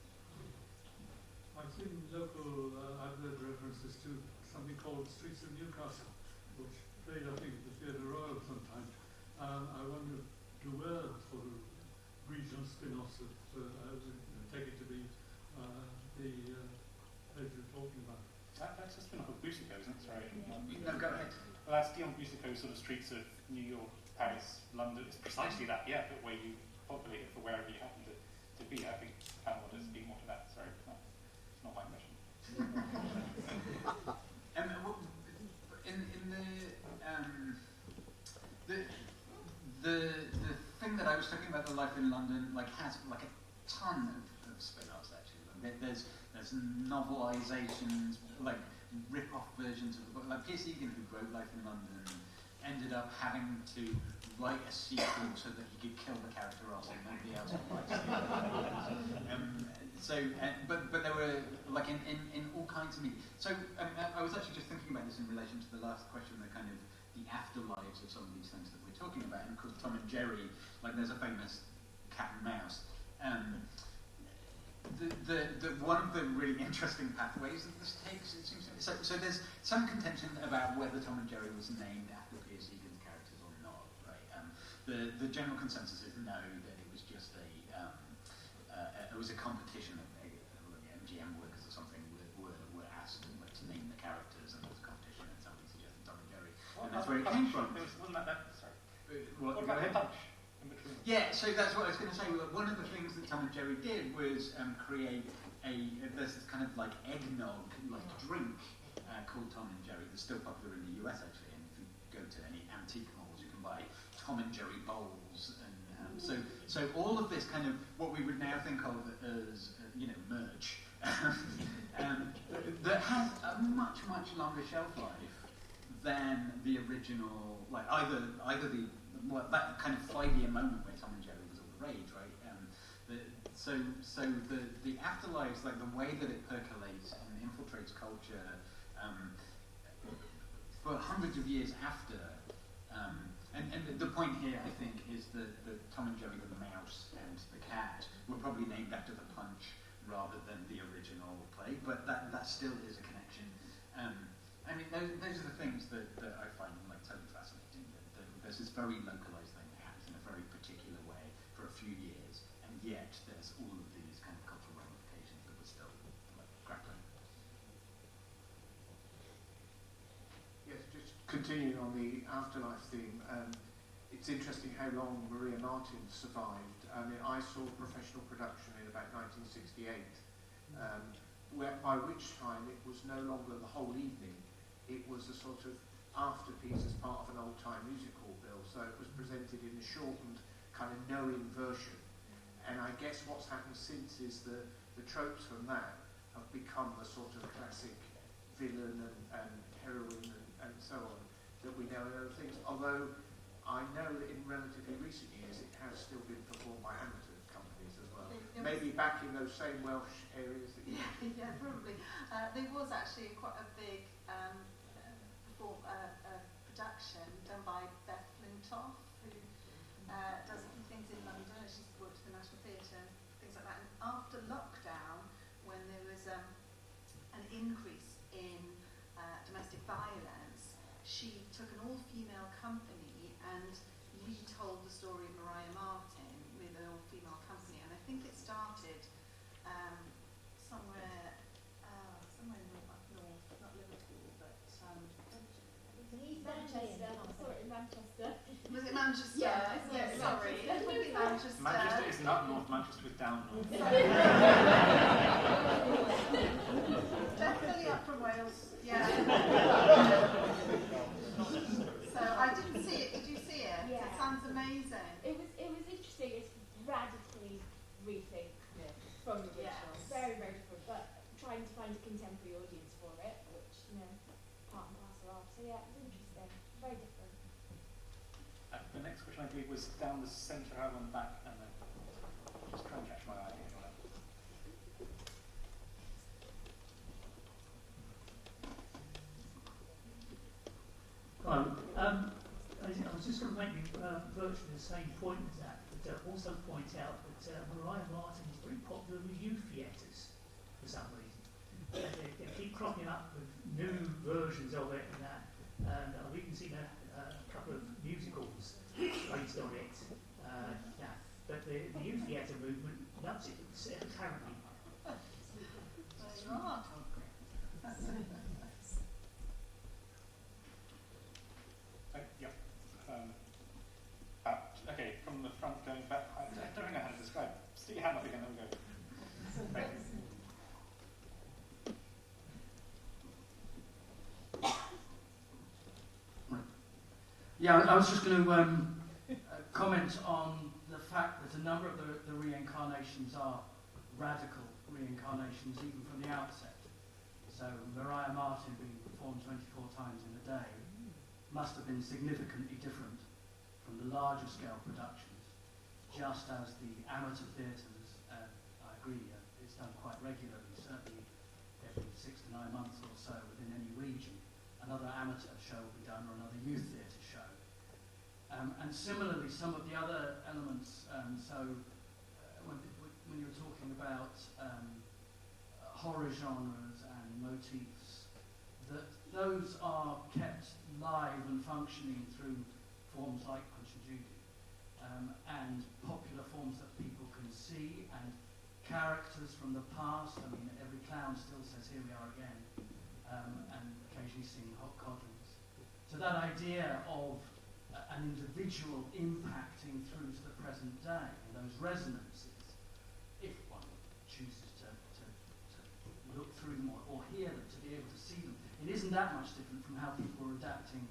I've seen local, I've read references to something called Streets of Newcastle, which played, I think, at the Theatre Royal sometimes. I wonder, there were sort of regional spin-offs of, I would take it to be the place you're talking about. That's a spin-off of Boucicault, isn't it? Sorry. No, go ahead. Well, that's Dion Boucicault's sort of streets of New York, Paris, London. It's precisely that, yeah, but where you populate it for wherever you happen to be. I think I want to speak more to that. Sorry, it's not my impression. The thing that I was talking about, the life in London, like has like a ton of spin-offs actually. Like, there's novelizations, like rip-off versions of the book. Like Pierce Egan, who wrote Life in London, ended up having to write a sequel so that he could kill the character off and nobody else would write it. But there were like in all kinds of media. So I was actually just thinking about this in relation to the last question, the kind of the afterlives of some of these things that we're talking about. And of course, Tom and Jerry, like there's a famous cat and mouse. One of the really interesting pathways that this takes, it seems to me, so there's some contention about whether Tom and Jerry was named after Pierce Egan's characters or not, right? The general consensus is no, that it was just it was a competition of MGM workers or something were asked to name the characters, and there was a competition, and somebody suggested Tom and Jerry, and that's where it came from. Wasn't that sorry. What about the punch in between? Yeah, so that's what I was going to say. One of the things that Tom and Jerry did was create there's this kind of like eggnog like drink called Tom and Jerry that's still popular in the US actually, and if you go to any antique malls you can buy Tom and Jerry bowls, and so all of this kind of what we would now think of as merch that has a much longer shelf life than the original, like either that kind of 5-year moment where Tom and Jerry was all the rage, right? So the afterlives, like the way that it percolates and infiltrates culture, for hundreds of years after, and the point here, I think, is that Tom and Jerry the mouse and the cat were probably named after the Punch rather than the original play, but that still is a connection. I mean, those are the things that I find like totally fascinating. That there's this very localized thing that happens in a very particular way for a few years, and yet there's all of these kind of cultural ramifications that we're still like, grappling. Yes, just continuing on the afterlife theme, it's interesting how long Maria Marten survived. I mean, I saw professional production in about 1968, by which time it was no longer the whole evening, it was a sort of afterpiece as part of an old-time music hall bill, so it was presented in a shortened, kind of knowing version. And I guess what's happened since is the tropes from that have become the sort of classic villain and heroine and so on that we know in other things. Although I know that in relatively recent years it has still been performed by amateur companies as well. Maybe back in those same Welsh areas that you Yeah, probably. There was actually quite a big production done by Beth Flintoff, who does things in London. She's worked at the National Theatre, things like that. And after lockdown, when there was an increase in domestic violence, she took an all-female company and retold the story of Mariah Marten with an all-female company. And I think it started somewhere up north, not Liverpool, but Manchester. I saw it in Manchester. was it Manchester? Yeah, I saw it in Sorry, it would be Manchester. Manchester is not north, Manchester is down north. Definitely up from Wales. Yeah. So I didn't see it. Did you see it? Yeah. It sounds amazing. It was interesting. It's radically rethink from the original. Yes. Very, very different, but trying to find a contemporary audience for it, which, part and parcel of. So yeah, it was interesting. Very different. The next question I believe was down the centre, out on the back, and then just try and catch my eye. I was just going to make virtually the same point as that, but also point out that Mariah Marten is very popular with youth theatres for some reason. They keep cropping up with new versions of it and that, and I've even seen a couple of musicals based on it. But the youth theatre movement loves it, apparently. There you are. Okay, from the front going back, I don't know how to describe. Stick your hand up again, then we go. Thank you. Yeah, I was just going to comment on the fact that a number of the reincarnations are radical reincarnations, even from the outset. So Mariah Marten being performed 24 times in a day must have been significantly different from the larger scale productions, just as the amateur theatres, I agree, it's done quite regularly, certainly every 6 to 9 months or so within any region. Another amateur show will be done, or another youth theatre show. And similarly, some of the other elements, when you're talking about horror genres and motifs, that those are kept live and functioning through forms like Punch and Judy, and popular forms that people can see, and characters from the past. I mean, every clown still says, "Here we are again," and occasionally sing hot codlings. So that idea of an individual impacting through to the present day, and those resonances, if one chooses to look through them or hear them, to be able to see them, it isn't that much different from how people were adapting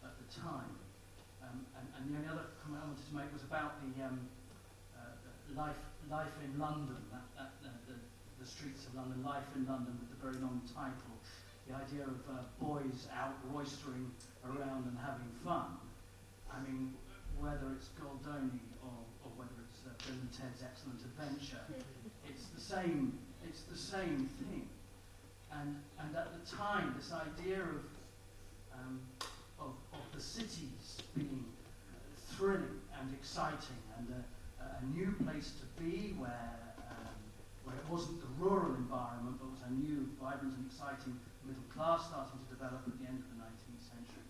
at the time. And the only other comment I wanted to make was about the life in London, the streets of London, life in London with the very long title. The idea of boys out roistering around and having fun. I mean, whether it's Goldoni or whether it's Bill and Ted's Excellent Adventure, it's the same thing. And at the time, this idea of the cities being thrilling and exciting and a new place to be where it wasn't the rural environment, but was a new, vibrant and exciting middle class starting to develop at the end of the 19th century.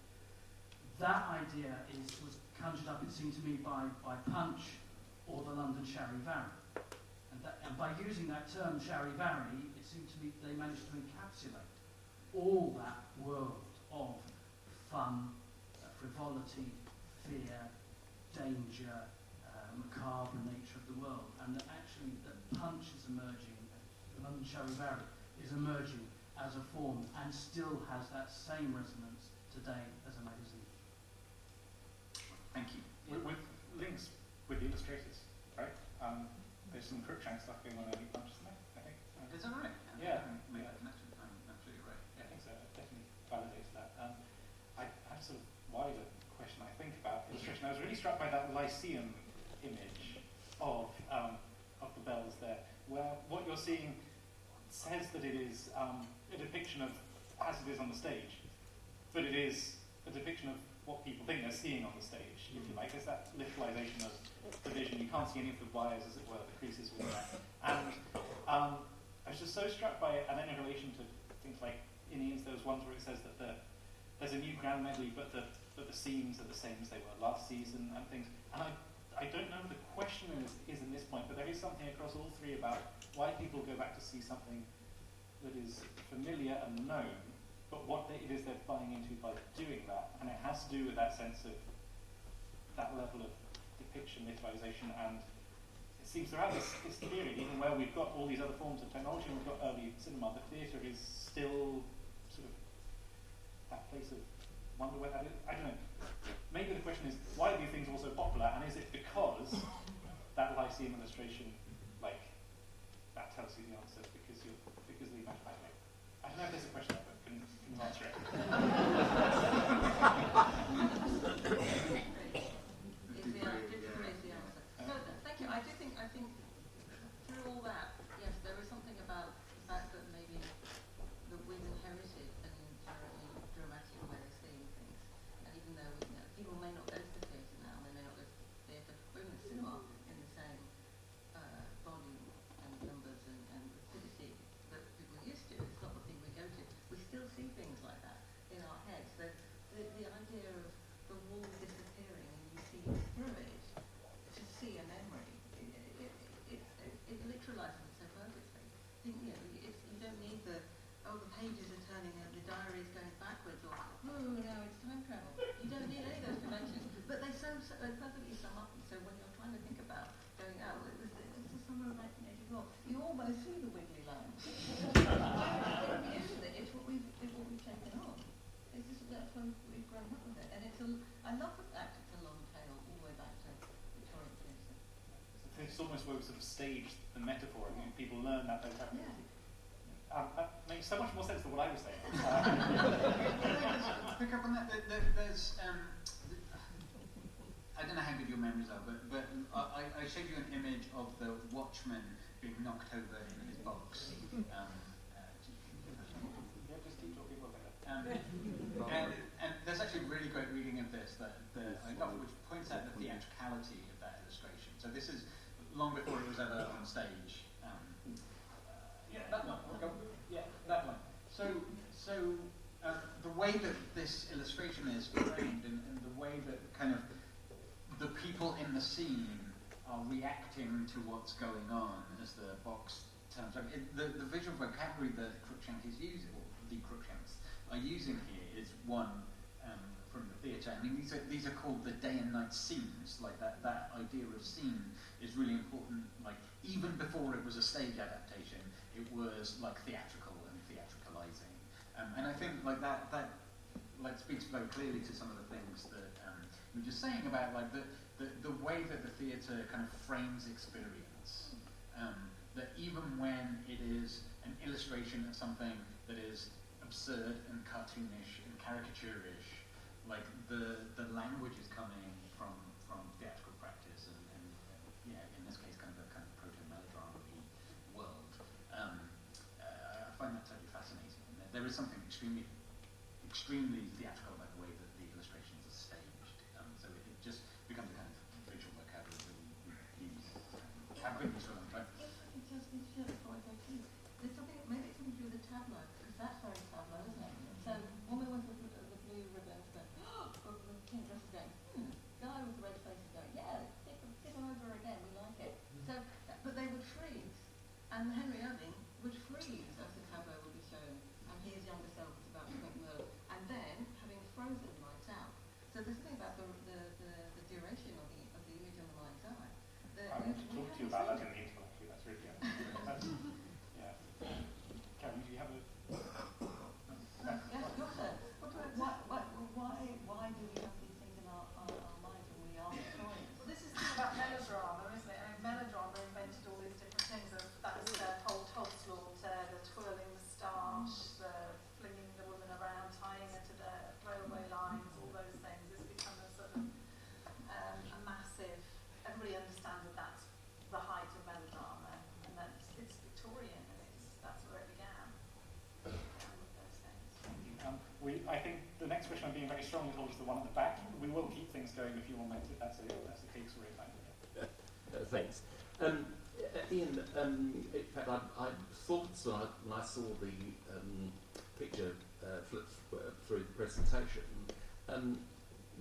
That idea was conjured up, it seemed to me, by Punch or the London Charivari. And by using that term Charivari, it seemed to me they managed to encapsulate all that world of fun, frivolity, fear, danger, macabre nature of the world, and that actually that Punch is emerging, the London Charivari is emerging as a form and still has that same resonance today as a magazine. Thank you. With links with the illustrators, right? There's some Crookshank stuff going on in Punch, isn't there? I think. Is that right? Yeah. Maybe I can actually, I'm absolutely right. I think so. It definitely validates that. I have a sort of wider question I think about illustration. I was really struck by that Lyceum image of the bells there, where what you're seeing says that it is a depiction of as it is on the stage, but it is a depiction of what people think they're seeing on the stage, if you like. There's that literalization of the vision. You can't see any of the wires, as it were, the creases within that. And I was just so struck by it, and then in relation to things like in Ian's, there was ones where it says that there's a new grand medley, but the scenes are the same as they were last season and things. And I don't know what the question is in this point, but there is something across all three about why people go back to see something that is familiar and known, but what it is they're buying into by doing that. And it has to do with that sense of that level of depiction, literalization, and it seems throughout this period, even where we've got all these other forms of technology, we've got early cinema, the theatre is still sort of that place of wonder where that is. I don't know. Maybe the question is, why are these things all so popular, and is it because that Lyceum illustration, like, that tells you the answer because of the image? I don't know if there's a question, but can you answer it? Thank you. I think through all that, yes, there is something about the fact that maybe that we've inherited an inherently dramatic way of seeing things. And even though people may not go to the theatre now, they may not go to the theatre, or even the cinema in the same volume and numbers and rapidity that people used to. It's not the thing we go to. We still see things like that in our heads. So the idea of the wall disappearing and you see through it to see a memory, it literalizes it so perfectly. You don't need the pages are turning and the diary is going backwards, or now it's time travel. You don't need any of those conventions, but they perfectly sum up. So when you're trying to think about going out, it's the summer of 1984. You almost see the wiggly lines. It's what we've taken on. It's just that's when we've grown up with it, and I love the fact it's a long tail all the way back to Victorian theatre. It's almost where we sort of stage the metaphor, and people learn that vocabulary. Yeah. That makes so much more sense than what I was saying. Pick up on that. There's I don't know how good your memories are, but I showed you an image of the Watchman being knocked over in his box. Just keep talking about that. And there's actually a really great reading of this that I love, which points out the theatricality of that illustration. So this is long before it was ever on stage. That one. Yeah, that one. So the way that this illustration is framed, and the way that kind of the people in the scene are reacting to what's going on as the box turns over. The visual vocabulary that Crookshank is using, or the Crookshanks are using here, is one from the theatre. I mean, these are called the day and night scenes. Like that idea of scene is really important. Like even before it was a stage adaptation, it was like theatrical and theatricalizing. And I think like that like speaks very clearly to some of the things that you were just saying about like the way that the theatre kind of frames experience. That even when it is an illustration of something that is absurd and cartoonish and caricaturish, like the language is coming from theatrical practice and in this case kind of proto-melodramatic world. I find that totally fascinating. And there is something extremely theatrical about the way that the illustrations are about that in the interval, actually. That's really good. Yeah. Carolyn, do you have a... Yes, go ahead. Why do we have these things in our minds when we are Victorians? Well, this is the thing about melodrama, isn't it? I mean, melodrama invented all these different things. That was the whole Todslaughter, the twirling moustache, the flinging the woman around, tying her to the railway lines, all those things. It's become a sort of a massive... Everybody understands that that's the height of melodrama, and that it's Victorian, and that's where it began. With those things. I think the next question I'm being very strongly towards the one at the back. We will keep things going if you want to. That's the case for it. Thanks. Ian, in fact, I thought when I saw the picture flip through the presentation,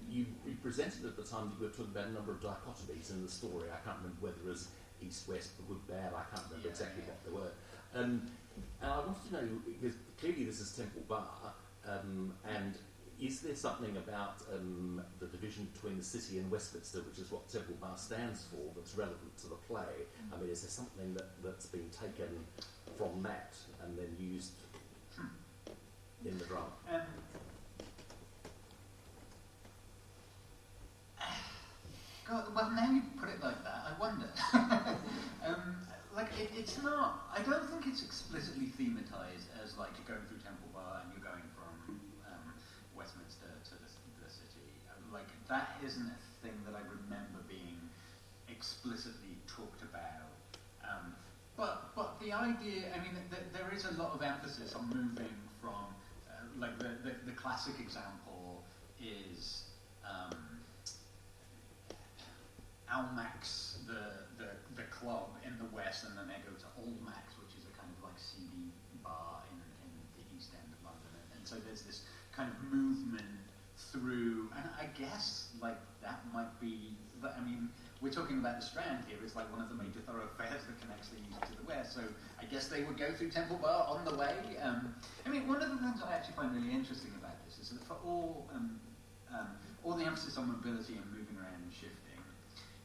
you presented at the time that you were talking about a number of dichotomies in the story. I can't remember whether it was east, west, good, bad. I can't remember exactly what they were. And I wanted to know, because clearly this is Temple Bar, and is there something about the division between the city and Westminster, which is what Temple Bar stands for, that's relevant to the play? I mean, is there something that's been taken from that and then used in the drama? God, well, now you put it like that, I wonder. It's not, I don't think it's explicitly thematized as like you're going through Temple Bar and you're going from Westminster to the city. That isn't a thing that I remember being explicitly talked about. But the idea, I mean, there is a lot of emphasis on moving from, the classic example is Almack's, the club in the west, and then they go to Almack's, which is a kind of like seedy bar in the East End of London. And so there's this kind of movement through, and I guess that might be, I mean, we're talking about the Strand here. It's like one of the major thoroughfares that connects the east to the west. So I guess they would go through Temple Bar on the way. I mean, one of the things I actually find really interesting about this is that for all the emphasis on mobility and moving around and shifting,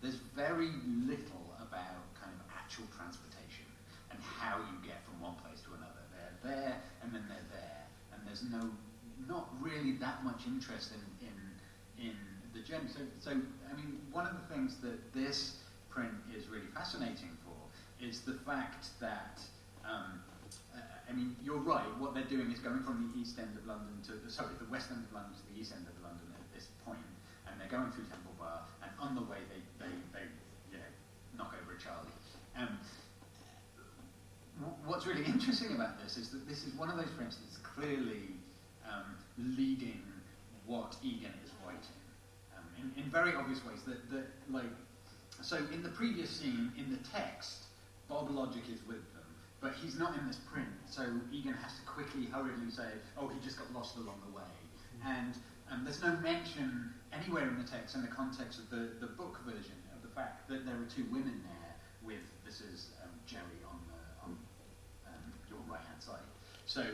there's very little about kind of actual transportation and how you get from one place to another. They're there and then they're there, and there's not really that much interest in the journey. So I mean, one of the things that this print is really fascinating for is the fact that I mean, you're right. What they're doing is going from the east end of London the west end of London to the east end of London at this point, and they're going through Temple Bar, and on the way they knock over a Charlie. What's really interesting about this is that this is one of those prints that's clearly leading what Egan is writing in very obvious ways. So in the previous scene, in the text, Bob Logic is with them, but he's not in this print. So Egan has to quickly, hurriedly say, "Oh, he just got lost along the way," and there's no mention anywhere in the text, in the context of the book version, of the fact that there are two women there with, this is Jerry on your right-hand side. So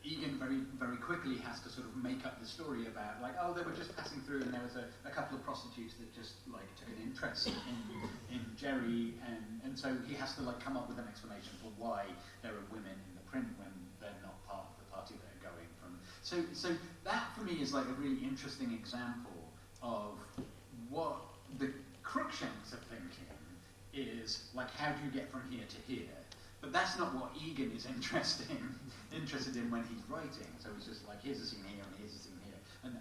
Egan very, very quickly has to sort of make up the story about, they were just passing through and there was a couple of prostitutes that just took an interest in Jerry, and so he has to come up with an explanation for why there are women in the print when they're not part of the party they're going from. So that for me is a really interesting example of what the Cruikshanks are thinking is how do you get from here to here? But that's not what Egan is interested in when he's writing. So he's just here's a scene here and here's a scene here, and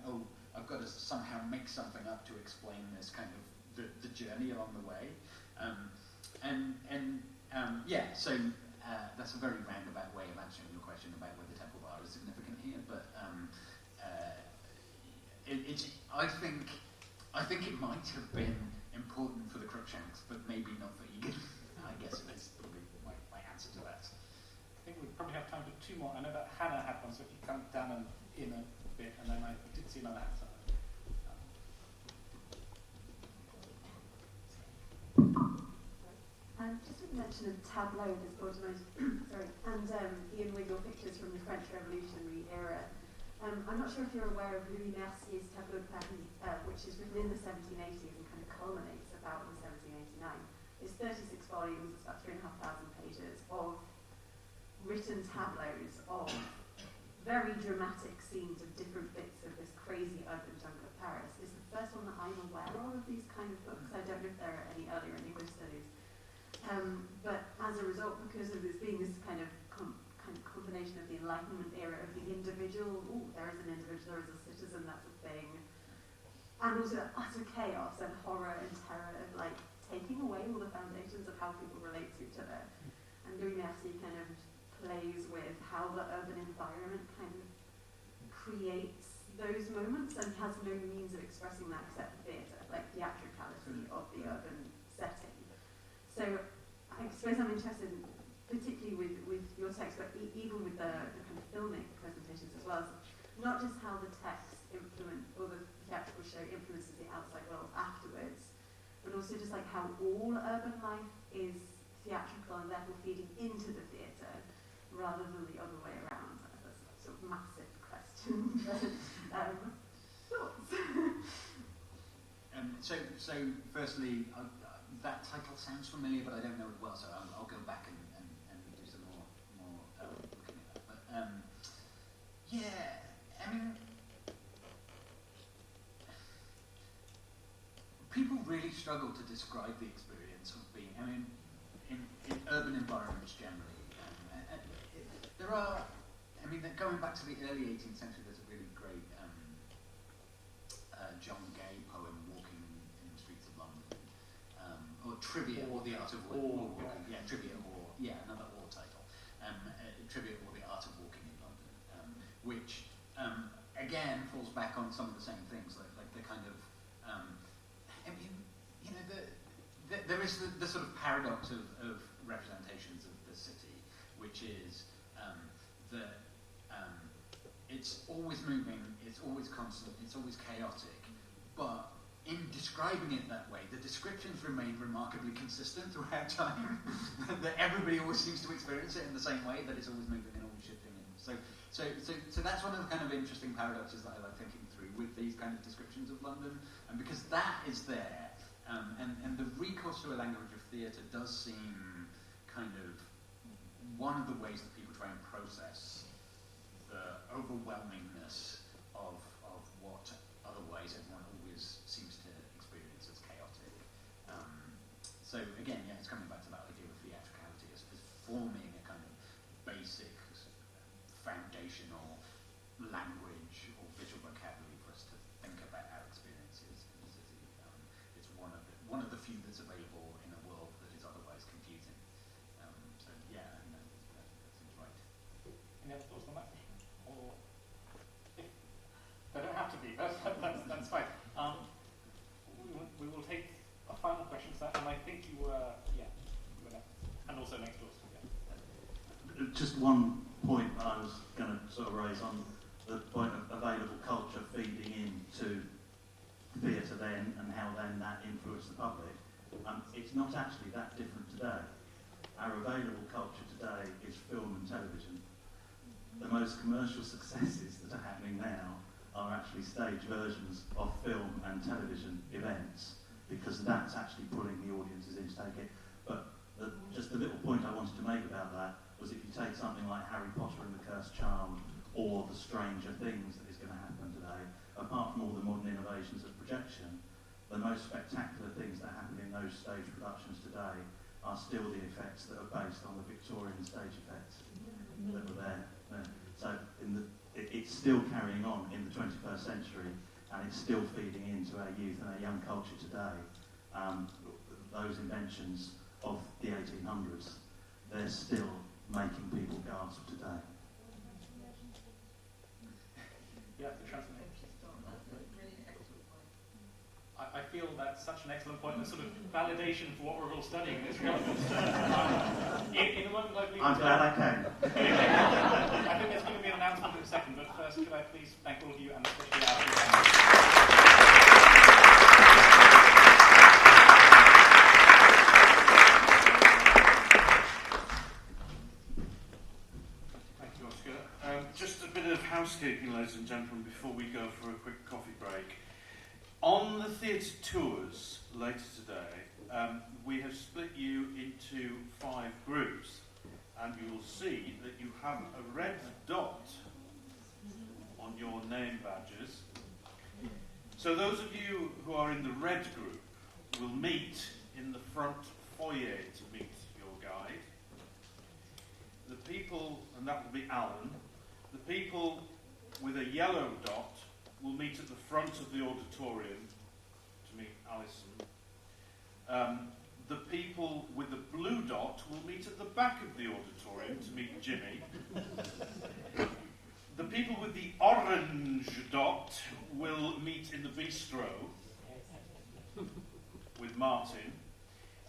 I've got to somehow make something up to explain this kind of the journey along the way. So that's a very roundabout way of answering your question about whether Temple Bar is significant here, but I think it might have been important for the Cruikshanks, but maybe not for Egan. I guess that's probably my answer to that. I think we probably have time for two more. I know that Hannah had one, so if you come down and in a bit, and then I did see another hand. Just with the mention of tableau, this brought to mind, and Ian, with your pictures from the French Revolutionary era. I'm not sure if you're aware of Louis Mercier's Tableau de Paris, which is written in the 1780s and kind of culminates about in 1789. It's 36 volumes, it's about 3,500 pages of written tableaus of very dramatic scenes of different bits of this crazy urban jungle of Paris. It's the first one that I'm aware of these kind of books. I don't know if there are any earlier in English studies. But as a result, because of this being this kind of combination of the Enlightenment era of the individual, there is an individual, there is a citizen, that's a thing, and also utter chaos and horror and terror of like taking away all the foundations of how people relate to each other. And Louis Mercier kind of plays with how the urban environment kind of creates those moments and has no means of expressing that except the theatre, like theatricality of the urban setting. So I suppose I'm interested, particularly with your text, but even with the kind of filmic presentations as well, not just how the text or the theatrical show influences the outside world afterwards, but also just like how all urban life is theatrical and therefore feeding into the theatre rather than the other way around. That's a sort of massive question. Thoughts? So firstly, that title sounds familiar, but I don't know it well, so I'll go back and do some more looking at that. But yeah, I mean, people really struggle to describe the experience of being, I mean, in urban environments generally. There are, I mean, going back to the early 18th century, there's a really great John Gay poem, Walking in the Streets of London, or Trivia, or the Art of Walking. Yeah, Trivia, or, yeah, another war title. Trivia, or the Art of Walking in London, which, again, falls back on some of the same things, like the kind of, I mean, you know, there is the sort of paradox of representations of the city, which is that it's always moving, it's always constant, it's always chaotic, but in describing it that way, the descriptions remain remarkably consistent throughout time. That everybody always seems to experience it in the same way, that it's always moving and always shifting. So that's one of the kind of interesting paradoxes that I like thinking through with these kind of descriptions of London, and because that is there, and the recourse to a language of theatre does seem kind of one of the ways that people try and process the overwhelmingness of what otherwise everyone always seems to experience as chaotic. So again, yeah, it's coming back to that idea of theatricality as forming a kind of basic foundational language or visual vocabulary for us to think about our experiences in the city. It's one of the few that's available in a world that is otherwise confusing. So yeah, I mean, that seems right. Any other thoughts on that? Or if they don't have to be, that's fine. We will take a final question to that, and I think you were, and also next door. Yeah. Just one point I was going to sort of raise on the point of available culture feeding into theatre then, and how then that influenced the public. It's not actually that different today. Our available culture today is film and television. The most commercial successes that are happening now are actually stage versions of film and television events, because that's actually pulling the audiences in to take it. But just the little point I wanted to make about that was, if you take something like Harry Potter and the Cursed Child, or The Stranger Things that is going to happen today, apart from all the modern innovations of projection, the most spectacular things that happen in those stage productions today are still the effects that are based on the Victorian stage effects that were there. So it's still carrying on in the 21st century, and it's still feeding into our youth and our young culture today. Those inventions of the 1800s, they're still making people gasp today. Yeah, the transformation. I feel that's such an excellent point, and sort of validation for what we're all studying. It's relevant. In a moment, I believe. I'm glad I came. I think there's going to be an announcement in a second, but first, could I please thank all of you, and especially our Thank you, Oscar. Just a bit of housekeeping, ladies and gentlemen, before we go for a quick coffee break. On the theatre tours later today, we have split you into 5 groups, and you will see that you have a red dot on your name badges. So those of you who are in the red group will meet in the front foyer to meet your guide. The people, and that will be Alan, the people with a yellow dot will meet at the front of the auditorium to meet Alison. The people with the blue dot will meet at the back of the auditorium to meet Jimmy. The people with the orange dot will meet in the bistro with Martin.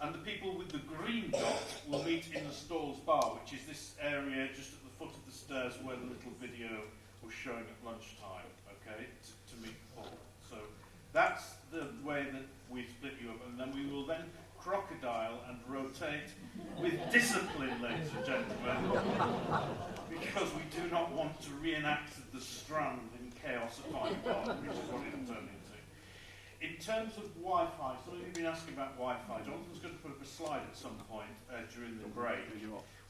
And the people with the green dot will meet in the Stalls Bar, which is this area just at the foot of the stairs where the little video was showing at lunchtime, okay, to meet Paul. So that's the way that we split you up, and then we will then crocodile and rotate with discipline, ladies and gentlemen, because we do not want to reenact the Strand in Chaos at Hyde Park, which is what it turned into. In terms of Wi-Fi, some of you have been asking about Wi-Fi. Jonathan's going to put up a slide at some point during the break,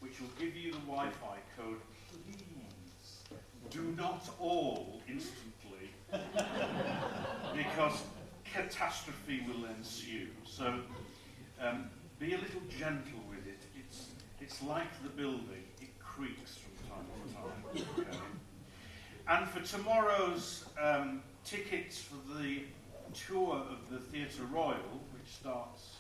which will give you the Wi-Fi code. Please do not all instantly, because catastrophe will ensue. So be a little gentle with it. It's like the building; it creaks from time to time. Okay. And for tomorrow's tickets for the tour of the Theatre Royal, which starts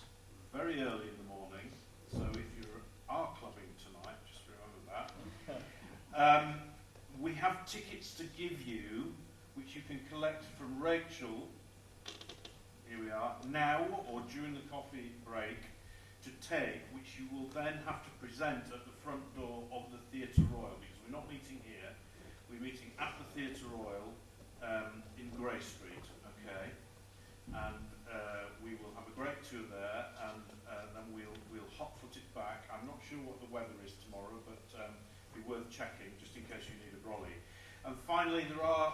very early in the morning, so if you are clubbing tonight, just remember that. We have tickets to give you, which you can collect from Rachel, here we are, now or during the coffee break, to take, which you will then have to present at the front door of the Theatre Royal, because we're not meeting here, we're meeting at the Theatre Royal in Grey Street, okay? And we will have a great tour there, and then we'll hot-foot it back. I'm not sure what the weather is tomorrow, but it'll be worth checking, just in case you need a brolly. And finally, there are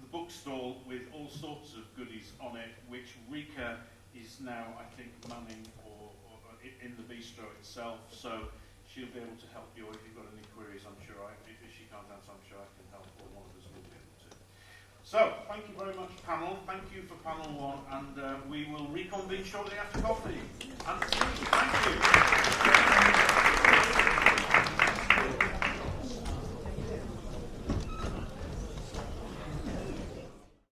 the bookstall with all sorts of goodies on it, which Rika is now, I think, manning or in the bistro itself, so she'll be able to help you if you've got any queries. I'm sure, if she can't answer, I'm sure I can help, or one of us will be able to. So, thank you very much, panel. Thank you for panel 1, and we will reconvene shortly after coffee. And thank you.